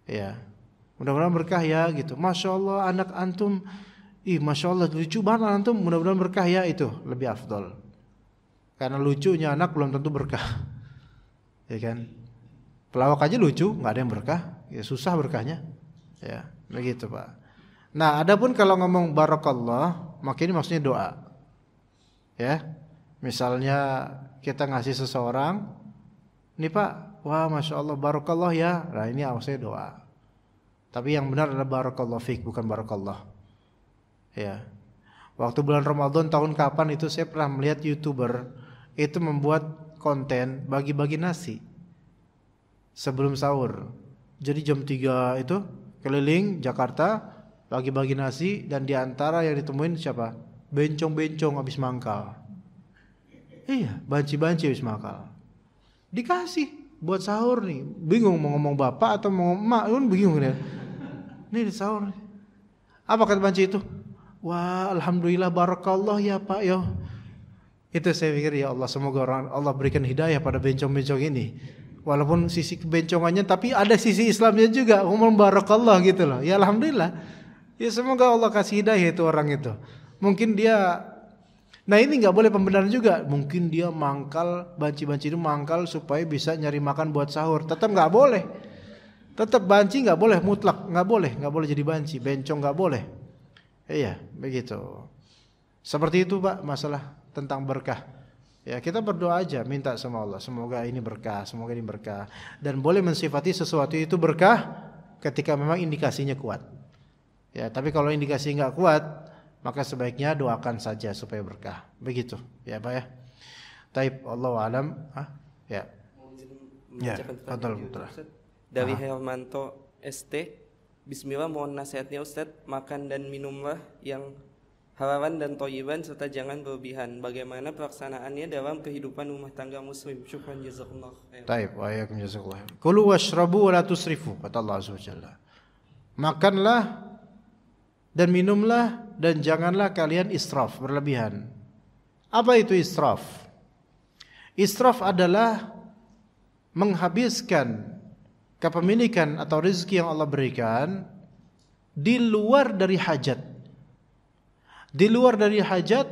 Ya, mudah-mudahan berkah ya, gitu. Masya Allah anak antum, masya Allah lucu banget antum, mudah-mudahan berkah ya, itu lebih afdol. Karena lucunya anak belum tentu berkah. Ya kan, pelawak aja lucu, nggak ada yang berkah, ya susah berkahnya, ya begitu Pak. Nah, adapun kalau ngomong barakallah, maka ini maksudnya doa, ya. Misalnya kita ngasih seseorang, ini Pak, wah masya Allah barakallah ya, nah ini maksudnya doa. Tapi yang benar adalah barakallah fik, bukan barakallah. Ya, waktu bulan Ramadan tahun kapan itu saya pernah melihat YouTuber itu membuat konten bagi-bagi nasi sebelum sahur. Jadi jam 3 itu keliling Jakarta bagi-bagi nasi, dan diantara yang ditemuin siapa? Bencong-bencong habis mangkal. Iya, banci-banci habis mangkal. Dikasih buat sahur nih. Bingung mau ngomong bapak atau mau ngomong emak, kan bingung dia. Nih di sahur. Apa kata banci itu? Wah, alhamdulillah barakallah ya Pak yo. Itu saya pikir, ya Allah, semoga Allah berikan hidayah pada bencong-bencong ini. Walaupun sisi kebencongannya, tapi ada sisi Islamnya juga. Ngomong barakallah gitu loh. Ya alhamdulillah. Ya semoga Allah kasih hidayah itu orang itu. Mungkin dia, nah ini nggak boleh pembenaran juga. Mungkin dia mangkal, banci-banci itu mangkal supaya bisa nyari makan buat sahur. Tetap nggak boleh. Tetap banci nggak boleh mutlak, nggak boleh jadi banci. Bencong nggak boleh. Iya, begitu. Seperti itu Pak masalah tentang berkah. Ya, kita berdoa aja, minta sama Allah, semoga ini berkah, semoga ini berkah. Dan boleh mensifati sesuatu itu berkah ketika memang indikasinya kuat. Ya, tapi kalau indikasi nggak kuat, maka sebaiknya doakan saja supaya berkah. Begitu, ya Pak ya. Taib, Allahu a'lam. Ya. Ya, betul. Dari Hermanto ST, Bismillah mohon nasihatnya Ustadz, makan dan minumlah yang halalan dan thayyiban serta jangan berlebihan. Bagaimana pelaksanaannya dalam kehidupan rumah tangga muslim? Syukran jazakallah. Taib, wa iyyakum jazakallah. Kulu washrabu wa la tusrifu, kata Allah Azza wa Jalla. Makanlah dan minumlah dan janganlah kalian israf, berlebihan. Apa itu israf? Israf adalah menghabiskan kepemilikan atau rezeki yang Allah berikan di luar dari hajat. Di luar dari hajat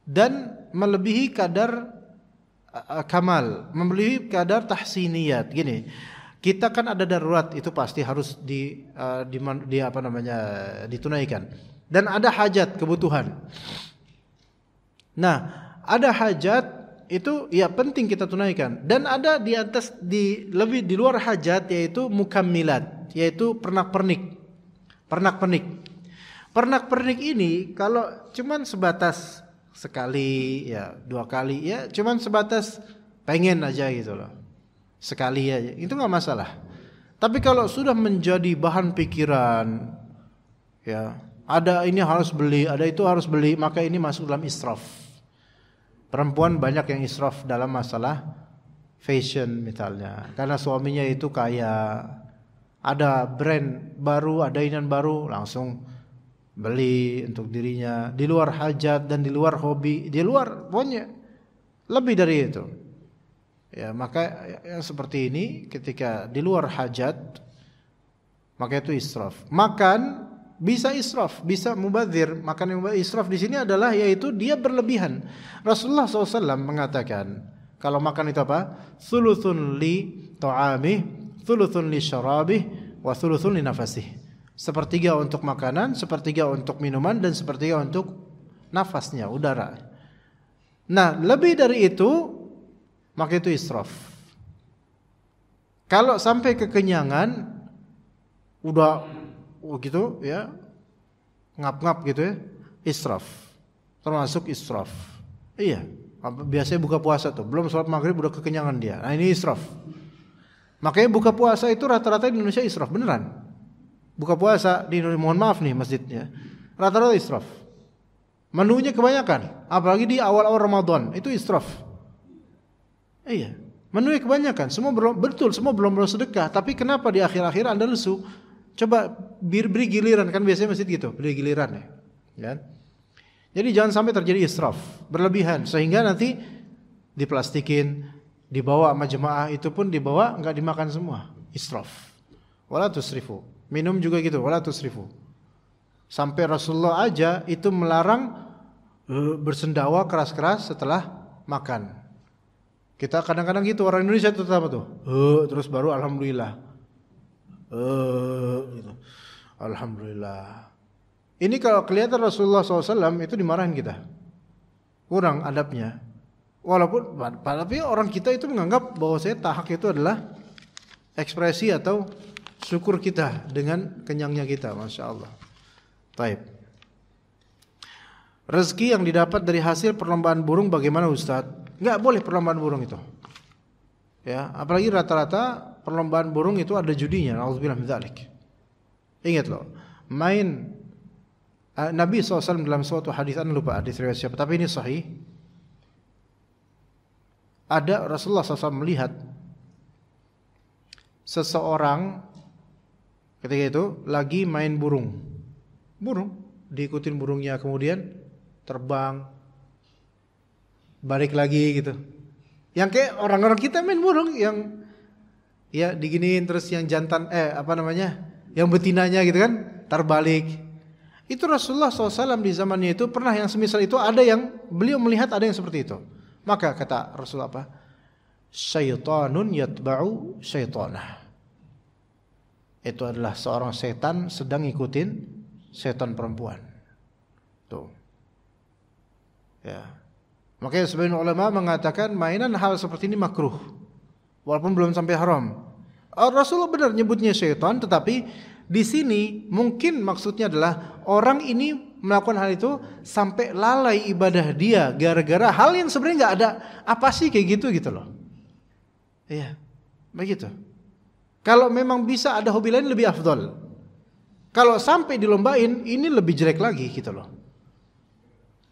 dan melebihi kadar kamal, melebihi kadar tahsiniyat. Gini, kita kan ada darurat, itu pasti harus ditunaikan. Dan ada hajat, kebutuhan. Nah, ada hajat itu ya penting kita tunaikan, dan ada di atas lebih di luar hajat, yaitu mukammilat, yaitu pernak-pernik. Pernak-pernik ini kalau cuman sebatas sekali ya, 2 kali ya, cuman sebatas pengen aja gitu loh. Sekali aja, itu enggak masalah. Tapi kalau sudah menjadi bahan pikiran ya, ada ini harus beli, ada itu harus beli, maka ini masuk dalam israf. Perempuan banyak yang israf dalam masalah fashion misalnya, karena suaminya itu kaya, ada brand baru, ada inian baru, langsung beli untuk dirinya, di luar hajat dan di luar hobi, di luar pokoknya lebih dari itu. Ya, maka yang seperti ini ketika di luar hajat, maka itu israf. Makan bisa israf, bisa mubadzir. Makan yang israf di sini adalah yaitu dia berlebihan. Rasulullah SAW mengatakan, kalau makan itu apa? Thuluthun li ta'amih, thuluthun li syarabih, wa thuluthun li nafasih. Sepertiga untuk makanan, sepertiga untuk minuman, dan sepertiga untuk nafasnya, udara. Nah, lebih dari itu, maka itu israf. Kalau sampai kekenyangan, udah gitu ya, ngap-ngap gitu ya, israf. Termasuk israf. Iya, biasanya buka puasa tuh, belum sholat maghrib udah kekenyangan dia. Nah, ini israf. Makanya buka puasa itu rata-rata di Indonesia israf, beneran. Buka puasa di Indonesia, mohon maaf nih masjidnya, rata-rata israf. Menunya kebanyakan, apalagi di awal-awal Ramadan, itu israf. Iya, menunya kebanyakan, semua betul, semua belum sedekah, tapi kenapa di akhir-akhir Anda lesu? Coba beri giliran, kan biasanya masjid gitu, beri giliran ya. Kan? Jadi jangan sampai terjadi israf, berlebihan, sehingga nanti diplastikin, dibawa sama jemaah, itu pun dibawa enggak dimakan semua, israf. Wala tusrifu. Minum juga gitu, wala tusrifu. Sampai Rasulullah aja itu melarang bersendawa keras-keras setelah makan. Kita kadang-kadang gitu, orang Indonesia itu apa tuh? Terus baru alhamdulillah. Gitu. Alhamdulillah. Ini kalau kelihatan Rasulullah SAW itu dimarahin kita. Kurang adabnya. Walaupun tapi orang kita itu menganggap bahwa saya tahak itu adalah ekspresi atau syukur kita dengan kenyangnya kita, Masya Allah. Taib. Rezeki yang didapat dari hasil perlombaan burung bagaimana Ustadz? Enggak boleh perlombaan burung itu. Ya, apalagi rata-rata perlombaan burung itu ada judinya. Nauzubillah min dzalik. Ingat loh, main Nabi SAW dalam suatu hadis, lupa hadis riwayat siapa, tapi ini sahih. Ada Rasulullah SAW melihat seseorang ketika itu lagi main burung, diikutin burungnya, kemudian terbang, balik lagi gitu. Yang kayak orang-orang kita main burung, yang ya diginiin terus yang jantan, yang betinanya gitu kan, terbalik. Itu Rasulullah SAW di zamannya itu pernah yang semisal itu, ada yang beliau melihat ada yang seperti itu. Maka kata Rasulullah apa? Syaitanun yatba'u syaitanah. Itu adalah seorang setan sedang ngikutin setan perempuan. Tuh. Ya. Makanya sebagian ulama mengatakan mainan hal seperti ini makruh, walaupun belum sampai haram. Rasulullah benar nyebutnya syaitan, tetapi di sini mungkin maksudnya adalah orang ini melakukan hal itu sampai lalai ibadah dia gara-gara hal yang sebenarnya nggak ada apa sih kayak gitu loh. Iya, begitu. Kalau memang bisa ada hobi lain lebih afdol. Kalau sampai dilombain, ini lebih jelek lagi gitu loh.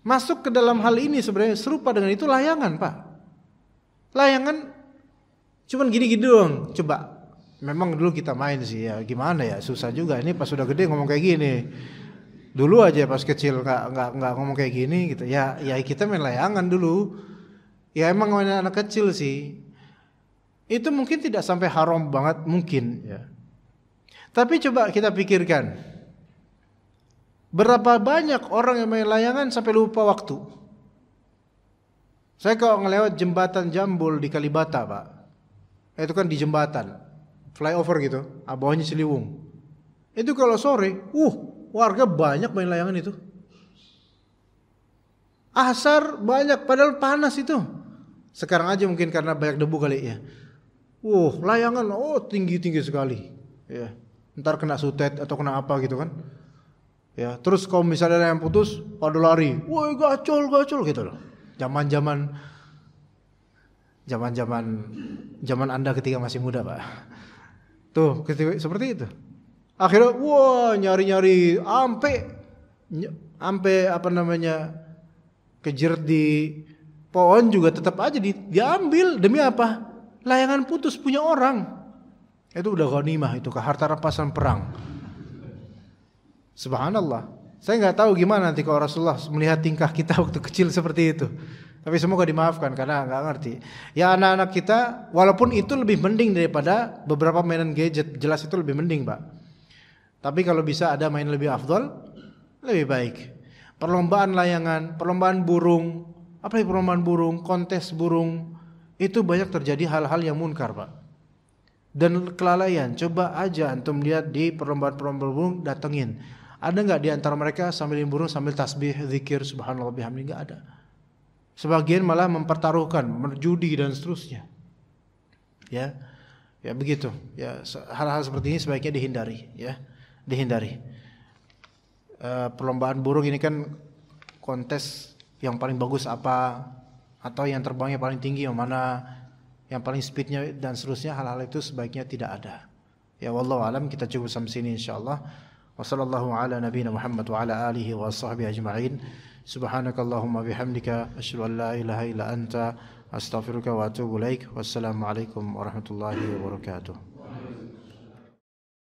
Masuk ke dalam hal ini sebenarnya serupa dengan itu layangan, Pak. Layangan cuman gini-gini doang. Coba, memang dulu kita main sih ya, gimana ya, susah juga. Ini pas sudah gede ngomong kayak gini. Dulu aja pas kecil nggak ngomong kayak gini gitu. Ya kita main layangan dulu. Ya emang main anak kecil sih. Itu mungkin tidak sampai haram banget mungkin ya. Tapi coba kita pikirkan. Berapa banyak orang yang main layangan sampai lupa waktu. Saya kalau ngelewat jembatan Jambul di Kalibata, Pak. Itu kan di jembatan, flyover gitu, bawahnya Ciliwung. Itu kalau sore, warga banyak main layangan itu. Asar banyak, padahal panas itu. Sekarang aja mungkin karena banyak debu kali ya. Layangan, tinggi-tinggi sekali. Ya, ntar kena sutet atau kena apa gitu kan. Ya, terus kalau misalnya ada yang putus, pada lari, woi gacol gitu loh. Zaman Anda ketika masih muda, Pak. Tuh, seperti itu. Akhirnya, nyari-nyari ampe apa namanya, kejer di pohon juga tetap aja diambil. Demi apa? Layangan putus punya orang. Itu udah ghanimah, itu harta rampasan perang. Subhanallah. Saya nggak tahu gimana nanti kalau Rasulullah melihat tingkah kita waktu kecil seperti itu. Tapi semoga dimaafkan karena nggak ngerti. Ya anak-anak kita, walaupun itu lebih mending daripada beberapa mainan gadget, jelas itu lebih mending, Pak. Tapi kalau bisa ada main lebih afdol, lebih baik. Perlombaan layangan, perlombaan burung, apalagi perlombaan burung, kontes burung, itu banyak terjadi hal-hal yang munkar, Pak. Dan kelalaian, coba aja antum lihat di perlombaan-perlombaan burung, datengin. Ada nggak di antara mereka sambil burung sambil tasbih, zikir, subhanallah bihamdi? Nggak ada. Sebagian malah mempertaruhkan, berjudi dan seterusnya. Ya begitu. Ya hal-hal seperti ini sebaiknya dihindari. Ya, dihindari. Perlombaan burung ini kan kontes yang paling bagus apa, atau yang terbangnya paling tinggi yang mana, yang paling speednya dan seterusnya. Hal-hal itu sebaiknya tidak ada. Ya wallahu alam, kita cukup sampai sini insyaallah. Wassallallahu ala nabiyina Muhammad wa ala alihi wa sahbihi ajma'in. Subhanakallahumma bihamdika asyhadu an la ilaha illa anta astaghfiruka wa atubu ilaik. Wassalamu alaikum warahmatullahi wabarakatuh.